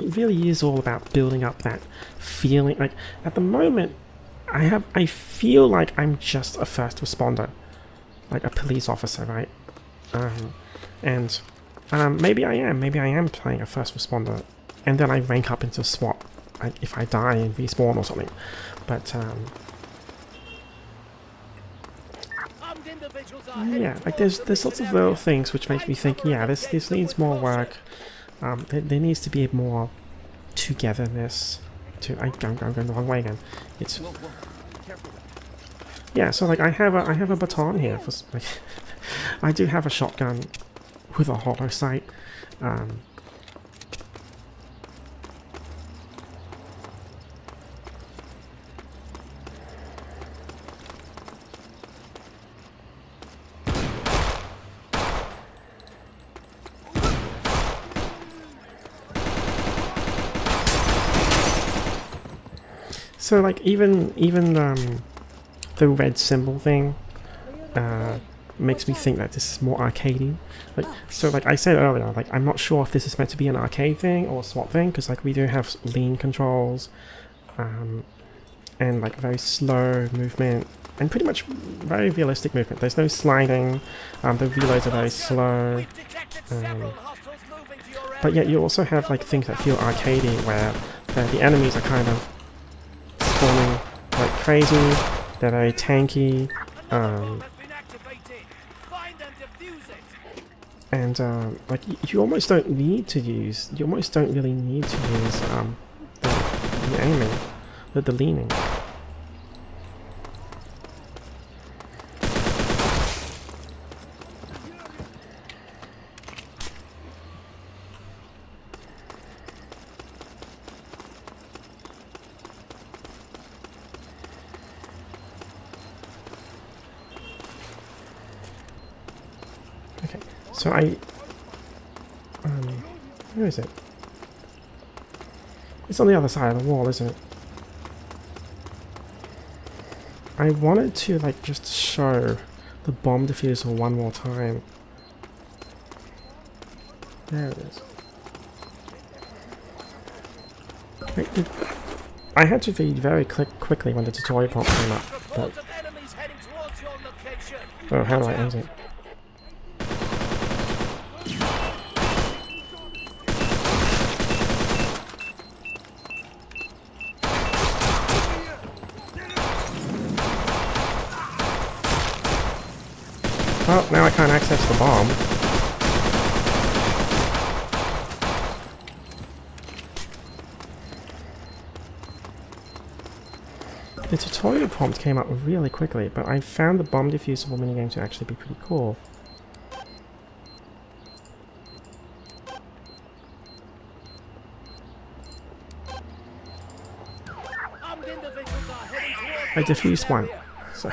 It really is all about building up that feeling. Like, at the moment, I feel like I'm just a first responder, like a police officer, right? Maybe I am playing a first responder, and then I rank up into SWAT if I die and respawn or something. But yeah, like there's lots of little things which make me think, yeah, this needs more work. There needs to be more togetherness. I'm going the wrong way again. It's yeah. So like I have a baton here for like I do have a shotgun with a hollow sight. So like even the red symbol thing makes me think that this is more arcadey. Like, so like I said earlier, like I'm not sure if this is meant to be an arcade thing or a SWAT thing, because like we do have lean controls, and like very slow movement, and pretty much very realistic movement. There's no sliding, the reloads are very slow, but yet you also have like things that feel arcadey, where the enemies are kind of spawning like crazy, they're very tanky, and like you almost don't need to use, you almost don't really need to use the aiming, the leaning. Okay, so where is it? It's on the other side of the wall, isn't it? I wanted to like just show the bomb defusal one more time. There it is. Wait, I had to read very quickly when the tutorial prompt came up, but... Oh, how do I end it? Well, now I can't access the bomb. The tutorial prompt came up really quickly, but I found the bomb defusable minigame to actually be pretty cool. I defused one, so...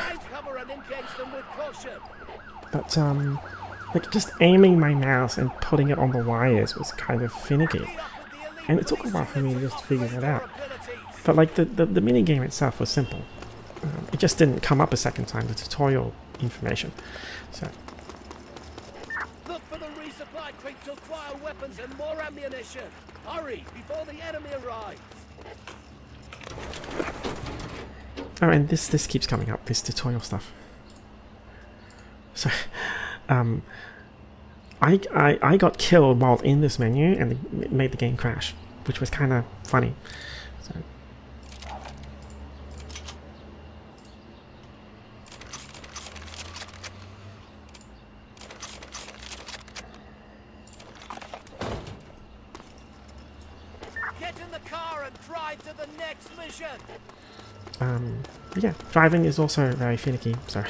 But, like, just aiming my mouse and putting it on the wires was kind of finicky. And it took a while for me to just figure that out. But, like, the minigame itself was simple. It just didn't come up a second time, the tutorial information. So... Look for the resupply crate to acquire weapons and more ammunition! Hurry, before the enemy arrives! Oh, and this keeps coming up, this tutorial stuff. So, I got killed while in this menu, and it made the game crash, which was kind of funny. So. Get in the car and drive to the next mission. Yeah, driving is also very finicky. So.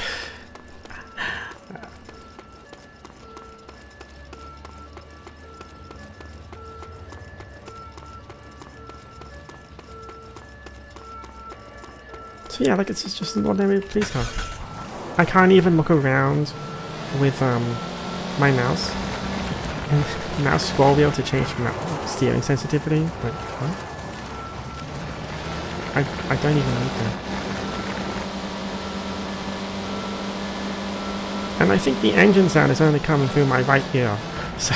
So yeah, like it's just an ordinary police car. I can't even look around with my mouse and mouse scroll wheel to change steering sensitivity. Like what? I don't even need that. And I think the engine sound is only coming through my right ear. So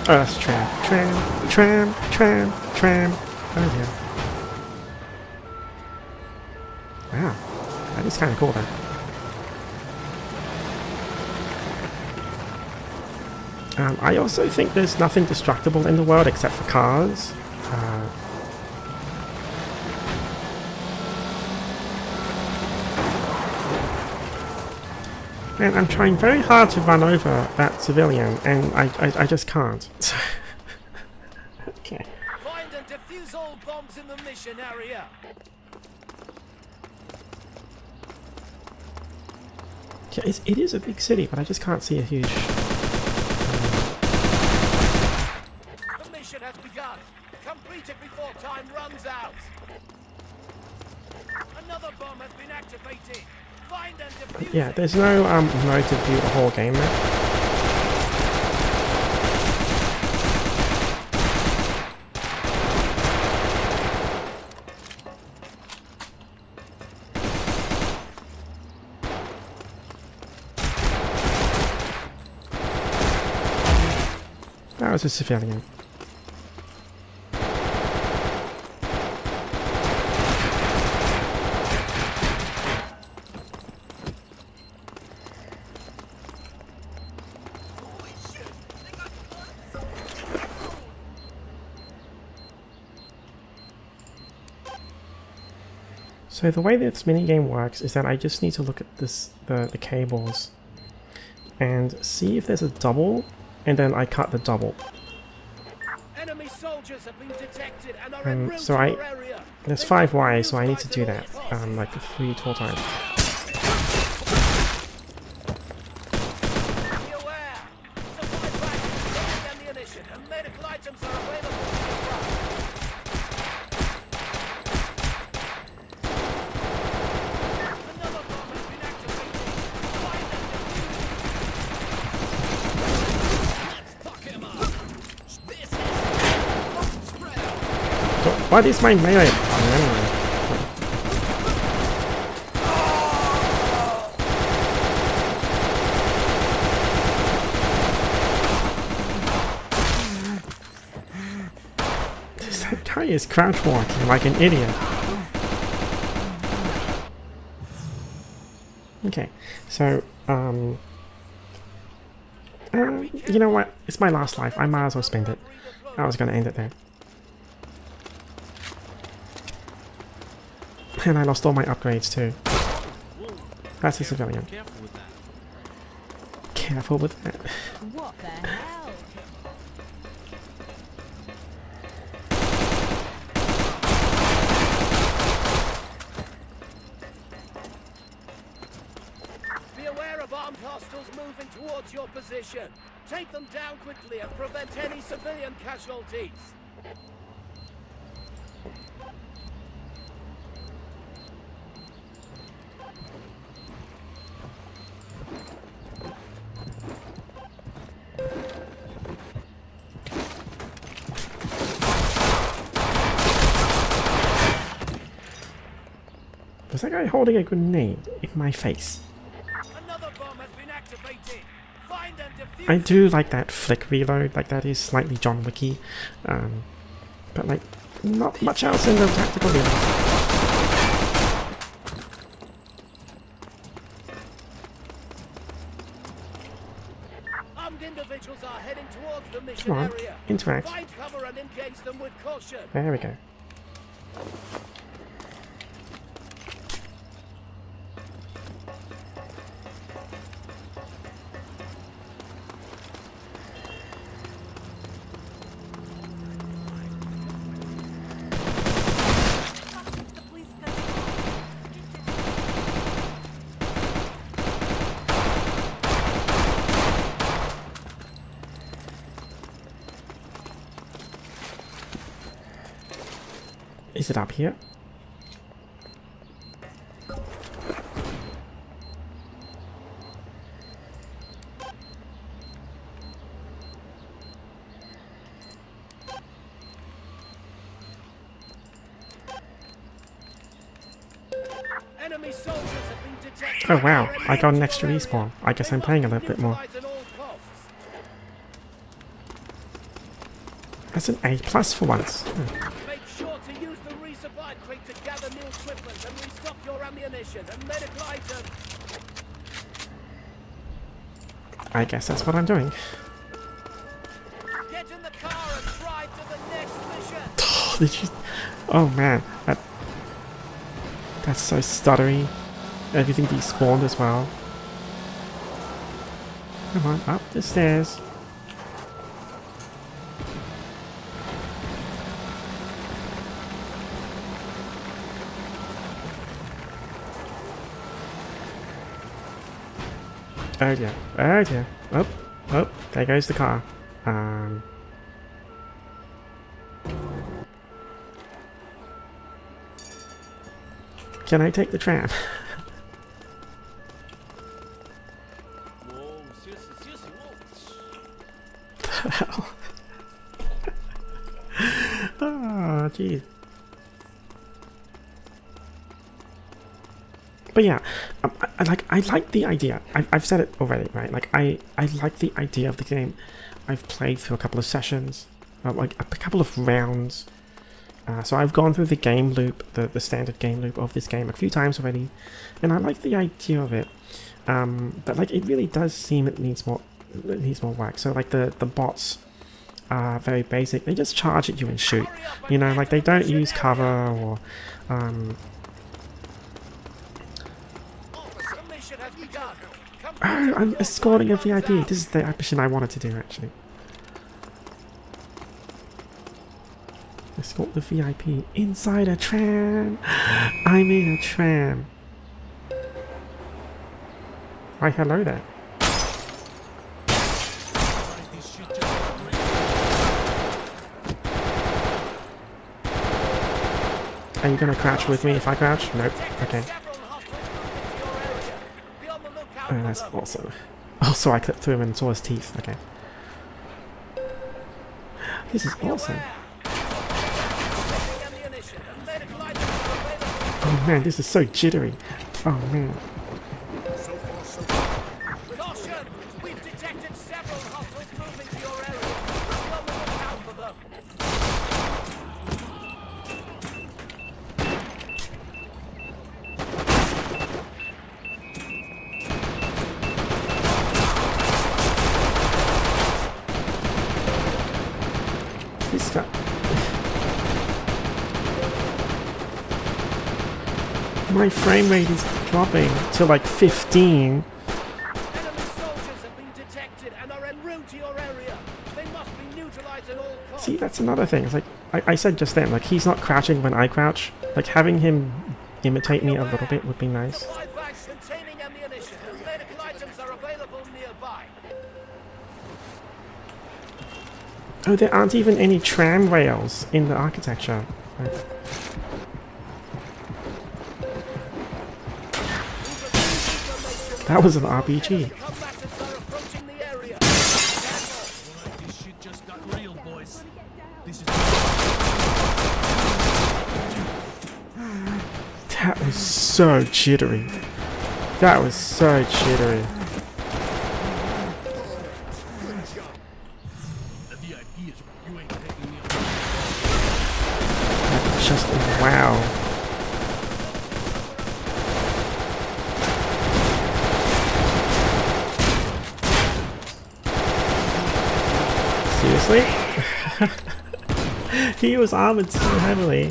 oh, that's tram. Oh yeah. Wow, that is kind of cool though. I also think there's nothing destructible in the world except for cars. And I'm trying very hard to run over that civilian, and I just can't. Okay. Find and Defuse all bombs in the mission area. Yeah, it is a big city, but I just can't see a huge... The mission has begun. Complete it before time runs out. Another bomb has been activated. Find and defuse Yeah, it. there's no mode to view the whole game map. That was a civilian. So the way this minigame works is that I just need to look at the cables and see if there's a double, and then I cut the double. Enemy soldiers have been detected and are en route So to your area. there's 5 wires, so I need to do that like 3 to 4 times. Be aware. Supply packages, loaded ammunition, and medical items are available to the front. Another bomb has been activated. Find and defuse it. Let's fuck him up. This is spread out. So what is my melee? This guy is crouch walking like an idiot. Okay, so you know what? It's my last life. I might as well spend it. I was gonna end it there. And I lost all my upgrades too. That's a civilian. Careful with that. What the hell? Be aware of armed hostiles moving towards your position. Take them down quickly and prevent any civilian casualties. Was that guy holding a grenade in my face? Another bomb has been activated. Find and defuse. I do like that flick reload, like that is slightly John Wicky, but like not much else in the tactical reload. Armed individuals are heading towards the mission Come on, area. interact. Find cover and engage them with caution. There we go. Is it up here? Enemy soldiers have been detected. Oh wow, I got an extra respawn. I guess I'm playing a little bit more. Neutralize at all costs. That's an A+ for once. Make sure to use the resupply crate to gather new equipment and restock your ammunition and medical items. I guess that's what I'm doing. Get in the car and drive to the next mission. Did you? Oh man, that's so stuttery. Everything despawned as well. Come on, up the stairs. Oh dear. Oh dear. Oh, oh, there goes the car. Can I take the tram? The hell? Oh, jeez. But yeah, I like the idea. I've said it already, right? Like I like the idea of the game. I've played through a couple of sessions, like a couple of rounds. So I've gone through the game loop, the standard game loop of this game a few times already, and I like the idea of it. But like it really does seem it needs more work. So like the bots are very basic. They just charge at you and shoot. You know, like they don't use cover or Oh, I'm escorting a VIP. This is the mission I wanted to do actually. Escort the VIP inside a tram. I'm in a tram. Why, hello there. Are you gonna crouch with me if I crouch? Nope. Okay. Oh, that's awesome. Also, I clipped through him and saw his teeth. Okay. This is awesome. Oh man, this is so jittery. Oh man. Caution! We've detected several hostiles moving to your area. Be on the lookout for them. This guy. My frame rate is dropping to like 15. Enemy soldiers have been detected and are en route to your area. They must be neutralized at all costs. See, that's another thing. It's like I said just then, like he's not crouching when I crouch. Like having him imitate me a little bit would be nice. Supply bags containing ammunition and medical items are available nearby. Oh, there aren't even any tram rails in the architecture. Right. That was an RPG. Combatants are approaching the area. This shit just got real, boys. This is That was so jittery. That was so jittery. the VIP is you ain't taking me on. Just wow. Seriously? He was armored so heavily.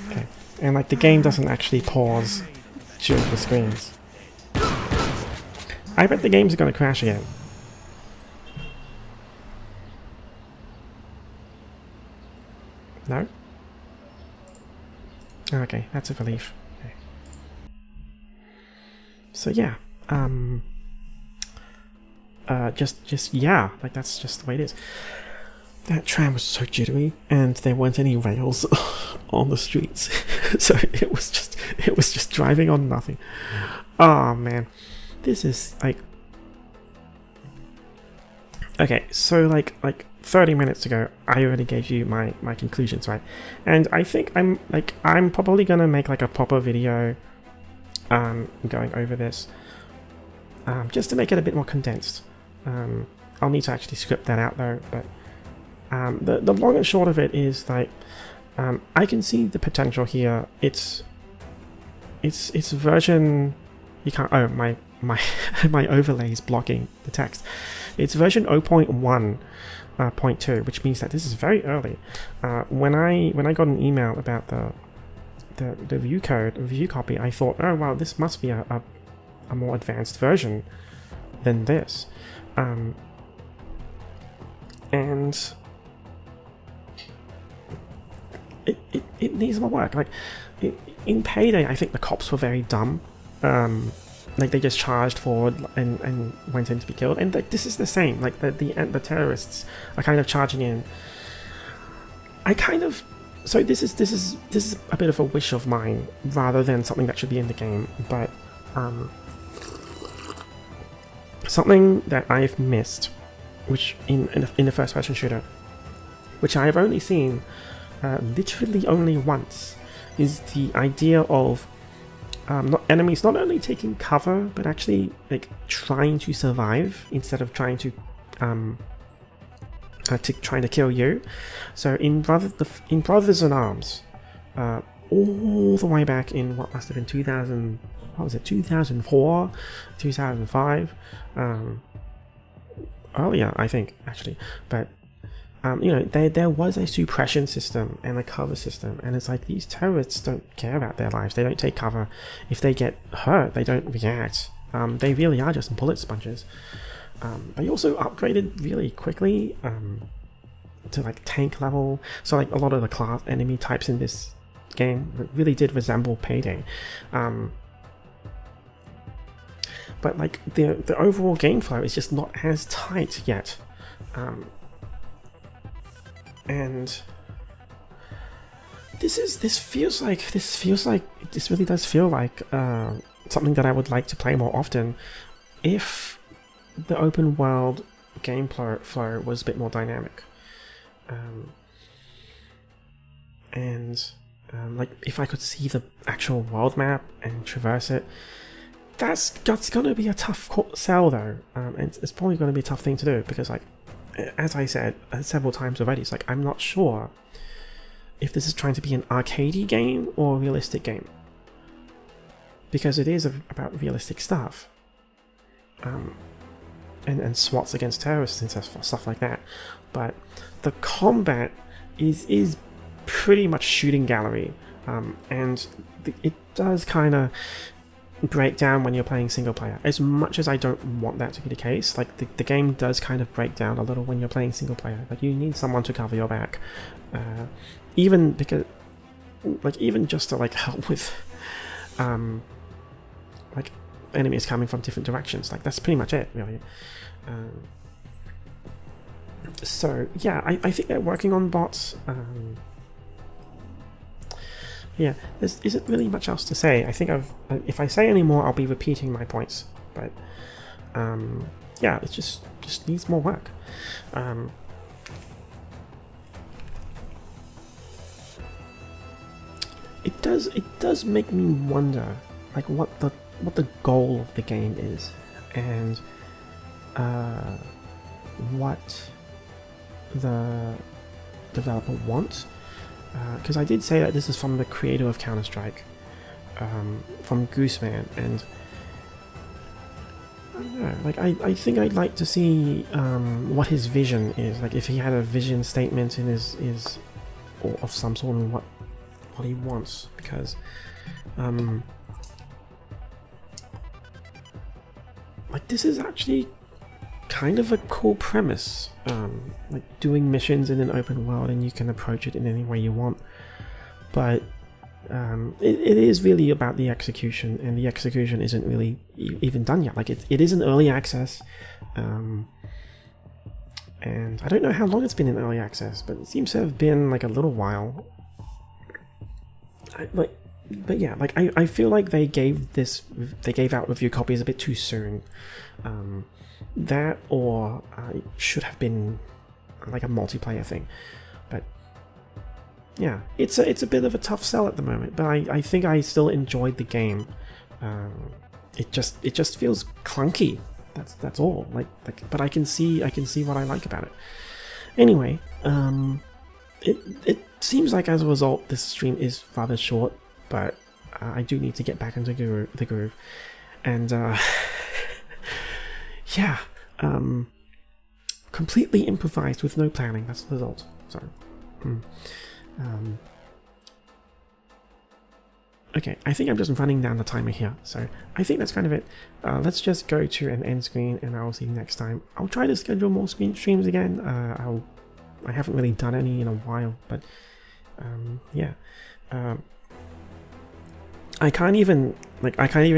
Okay. And like the game doesn't actually pause during the screens. I bet the game's gonna crash again. No? Okay, that's a relief. Okay. So yeah, just yeah, like that's just the way it is. That tram was so jittery, and there weren't any rails on the streets, so it was just driving on nothing. Oh man, this is like okay. So like 30 minutes ago, I already gave you my conclusions, right? And I think I'm probably gonna make like a proper video, going over this, just to make it a bit more condensed. I'll need to actually script that out though, but the long and short of it is like, I can see the potential here. It's version, you can't, oh my my overlay is blocking the text. It's version 0.1.2, which means that this is very early. When I got an email about the view code, view copy, I thought, oh wow, this must be a a more advanced version than this. And it needs more work. Like in Payday, I think the cops were very dumb. Like they just charged forward and went in to be killed. And like, this is the same. Like the terrorists are kind of charging in. So this is a bit of a wish of mine rather than something that should be in the game. But something that I've missed, which in the first person shooter, which I've only seen literally only once, is the idea of enemies not only taking cover but actually like trying to survive instead of trying to kill you. So in Brothers in Arms, all the way back in what must have been 2004, 2005, earlier I think actually, but you know, there was a suppression system and a cover system, and it's like these terrorists don't care about their lives. They don't take cover. If they get hurt, they don't react. They really are just bullet sponges. They also upgraded really quickly to like tank level. So like a lot of the class enemy types in this game really did resemble Payday. But like the overall game flow is just not as tight yet. And this really does feel like something that I would like to play more often if the open world gameplay flow was a bit more dynamic. Like if I could see the actual world map and traverse it. That's gonna be a tough sell though, and it's probably gonna be a tough thing to do because, like, as I said several times already, it's like I'm not sure if this is trying to be an arcadey game or a realistic game, because it is about realistic stuff, and SWATs against terrorists and stuff like that. But the combat is pretty much shooting gallery, and it does kind of break down when you're playing single player. As much as I don't want that to be the case, like the game does kind of break down a little when you're playing single player. Like you need someone to cover your back, even because, like, even just to like help with, like enemies coming from different directions. Like that's pretty much it, really. So yeah, I think they're working on bots. Yeah, there isn't really much else to say. I think if I say any more, I'll be repeating my points. But yeah, it just needs more work. It does make me wonder, like what the goal of the game is, and what the developer wants. Because I did say that this is from the creator of Counter-Strike, from Gooseman, and I don't know, like I think I'd like to see what his vision is, like if he had a vision statement in his or of some sort of what he wants, because like this is actually kind of a cool premise, like doing missions in an open world and you can approach it in any way you want, but it is really about the execution, and the execution isn't really even done yet. Like it is in early access, and I don't know how long it's been in early access, but it seems to have been like a little while. But yeah, like I feel like they gave out review copies a bit too soon. That or it should have been like a multiplayer thing. But yeah, it's a bit of a tough sell at the moment, but I think I still enjoyed the game. It just feels clunky. That's all. Like but I can see what I like about it. Anyway, it seems like as a result this stream is rather short, but I do need to get back into the groove, and yeah, completely improvised with no planning. That's the result. So, Okay, I think I'm just running down the timer here, so I think that's kind of it. Let's just go to an end screen, and I'll see you next time. I'll try to schedule more streams again. I haven't really done any in a while, but yeah. I can't even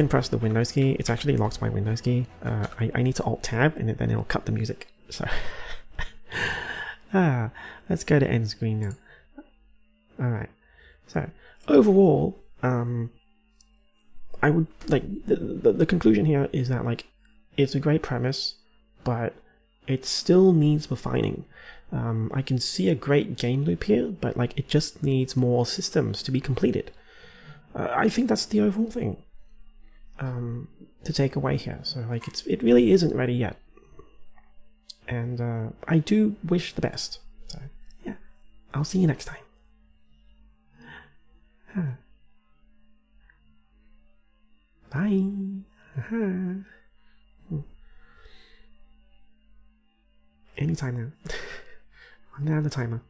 press the Windows key. It's actually locked my Windows key. I need to Alt Tab, and then it'll cut the music. So let's go to end screen now. All right. So overall, I would like the conclusion here is that like it's a great premise, but it still needs refining. I can see a great game loop here, but like it just needs more systems to be completed. I think that's the overall thing to take away here. So like it really isn't ready yet, and I do wish the best. So yeah, I'll see you next time. Bye. Anytime now. I'm down the timer.